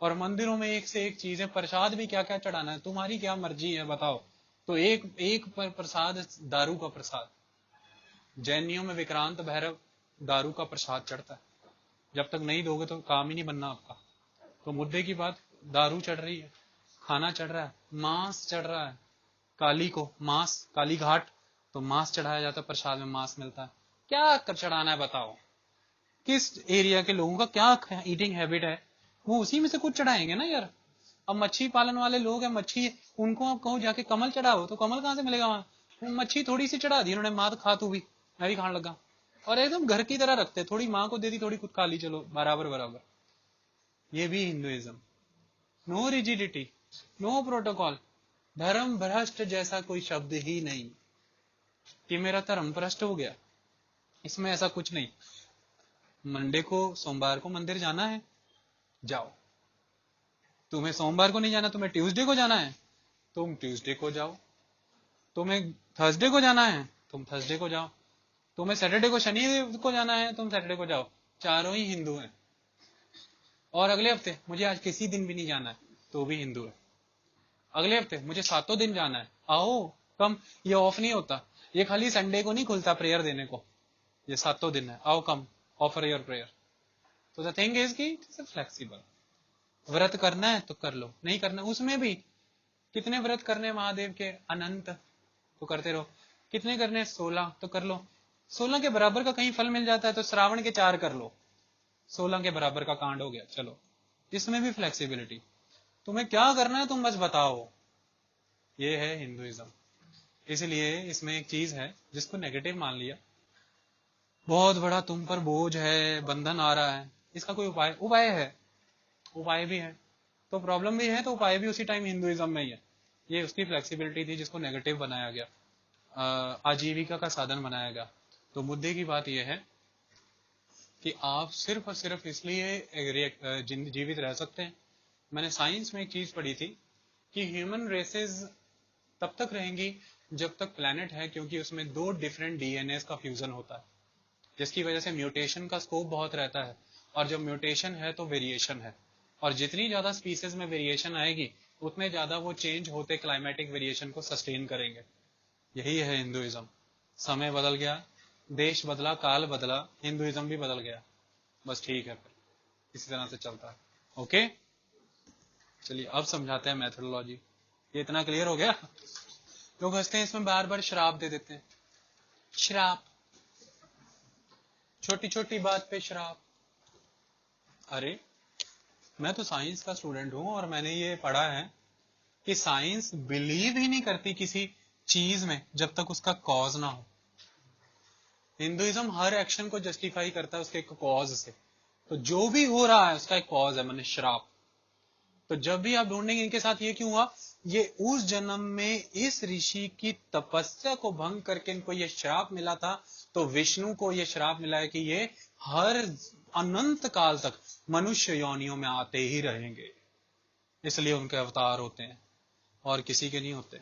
और मंदिरों में एक से एक चीजें, प्रसाद भी क्या क्या चढ़ाना है, तुम्हारी क्या मर्जी है बताओ। तो एक एक प्रसाद, दारू का प्रसाद। जैनियों में विक्रांत भैरव दारू का प्रसाद चढ़ता है। जब तक नहीं दोगे तो काम ही नहीं बनना आपका। तो मुद्दे की बात, दारू चढ़ रही है, खाना चढ़ रहा है, मांस चढ़ रहा है। काली को मांस, काली घाट तो मांस चढ़ाया जाता है, प्रसाद में मांस मिलता है। क्या कर चढ़ाना है बताओ। किस एरिया के लोगों का क्या ईटिंग हैबिट है, वो उसी में से कुछ चढ़ाएंगे ना यार। अब मच्छी पालन वाले लोग हैं, मच्छी, उनको आप कहो जाके कमल चढ़ाओ, तो कमल कहां से मिलेगा वहां। मच्छी थोड़ी सी चढ़ा दी उन्होंने, मात खा तू भी, मैं भी खाने लगा। और एकदम घर की तरह रखते, थोड़ी माँ को दे दी, थोड़ी खुद खा ली, चलो बराबर बराबर। ये भी Hinduism. No rigidity, no protocol, धर्म भ्रष्ट जैसा कोई शब्द ही नहीं कि मेरा धर्म भ्रष्ट हो गया। इसमें ऐसा कुछ नहीं। मंडे को, सोमवार को मंदिर जाना है, जाओ। तुम्हें सोमवार को नहीं जाना, तुम्हें ट्यूसडे को जाना है, तुम ट्यूसडे को जाओ। तुम्हें थर्सडे को जाना है, तुम थर्सडे को जाओ। तुम्हें सैटरडे को, शनि को जाना है, तुम सैटरडे को जाओ। चारों ही हिंदू हैं। और अगले हफ्ते मुझे आज किसी दिन भी नहीं जाना है, तो भी हिंदू है। अगले हफ्ते मुझे 7 दिन जाना है, आओ कम। ये ऑफ नहीं होता, ये खाली संडे को नहीं खुलता प्रेयर देने को, ये 7 दिन है, आओ कम, ऑफर योर प्रेयर। तो द थिंग इज की फ्लेक्सिबल। व्रत करना है तो कर लो, नहीं करना, उसमें भी कितने व्रत करने महादेव के, अनंत, तो करते रहो। कितने करने, 16, तो कर लो। 16 के बराबर का कहीं फल मिल जाता है तो श्रावण के 4 कर लो, 16 के बराबर का कांड हो गया, चलो। इसमें भी फ्लेक्सिबिलिटी, तुम्हें क्या करना है तुम बस बताओ। ये है हिंदुइज्म। इसलिए इसमें एक चीज है जिसको नेगेटिव मान लिया, बहुत बड़ा तुम पर बोझ है, बंधन आ रहा है, इसका कोई उपाय, उपाय है, उपाय भी है। तो प्रॉब्लम भी है, तो उपाय भी उसी टाइम हिंदुइज्म में ही है। ये उसकी फ्लेक्सिबिलिटी थी जिसको नेगेटिव बनाया गया, आजीविका का साधन बनाया गया। तो मुद्दे की बात यह है कि आप सिर्फ और सिर्फ इसलिए जीवित रह सकते हैं। मैंने साइंस में एक चीज पढ़ी थी कि ह्यूमन रेसेस तब तक रहेंगी जब तक प्लेनेट है, क्योंकि उसमें 2 डिफरेंट डीएनए का फ्यूजन होता है, जिसकी वजह से म्यूटेशन का स्कोप बहुत रहता है। और जब म्यूटेशन है तो वेरिएशन है, और जितनी ज्यादा स्पीसीज में वेरिएशन आएगी उतने ज्यादा वो चेंज होते क्लाइमेटिक वेरिएशन को सस्टेन करेंगे। यही है हिंदुइज्म। समय बदल गया, देश बदला, काल बदला, हिंदुइज्म भी बदल गया, बस ठीक है, फिर इसी तरह से चलता है। ओके, चलिए अब समझाते हैं मेथोडोलॉजी। ये इतना क्लियर हो गया। लोग हंसते हैं इसमें, बार बार श्राप दे देते हैं, श्राप, छोटी छोटी बात पे श्राप। अरे मैं तो साइंस का स्टूडेंट हूं और मैंने ये पढ़ा है कि साइंस बिलीव ही नहीं करती किसी चीज में जब तक उसका कॉज ना हो। हिंदुइज्म हर एक्शन को जस्टिफाई करता है उसके एक कॉज से। तो जो भी हो रहा है उसका एक कॉज है, माने श्राप। तो जब भी आप ढूंढेंगे इनके साथ ये क्यों हुआ, ये उस जन्म में इस ऋषि की तपस्या को भंग करके इनको ये श्राप मिला था। तो विष्णु को ये श्राप मिला है कि ये हर अनंत काल तक मनुष्य योनियों में आते ही रहेंगे, इसलिए उनके अवतार होते हैं और किसी के नहीं होते।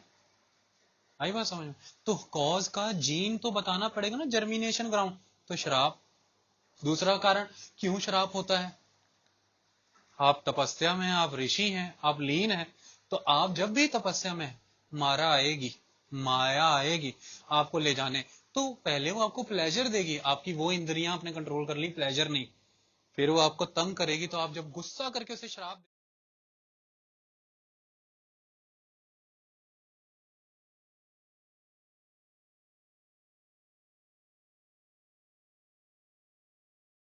आई बात समझ में। तो कॉज का जीन तो बताना पड़ेगा ना, जर्मिनेशन ग्राउंड, तो श्राप। दूसरा कारण क्यों श्राप होता है, आप तपस्या में, आप ऋषि हैं, आप लीन हैं, तो आप जब भी तपस्या में, मारा आएगी, माया आएगी आपको ले जाने, तो पहले वो आपको प्लेजर देगी, आपकी वो इंद्रियां आपने कंट्रोल कर ली, प्लेजर नहीं, फिर वो आपको तंग करेगी। तो आप जब गुस्सा करके उसे श्राप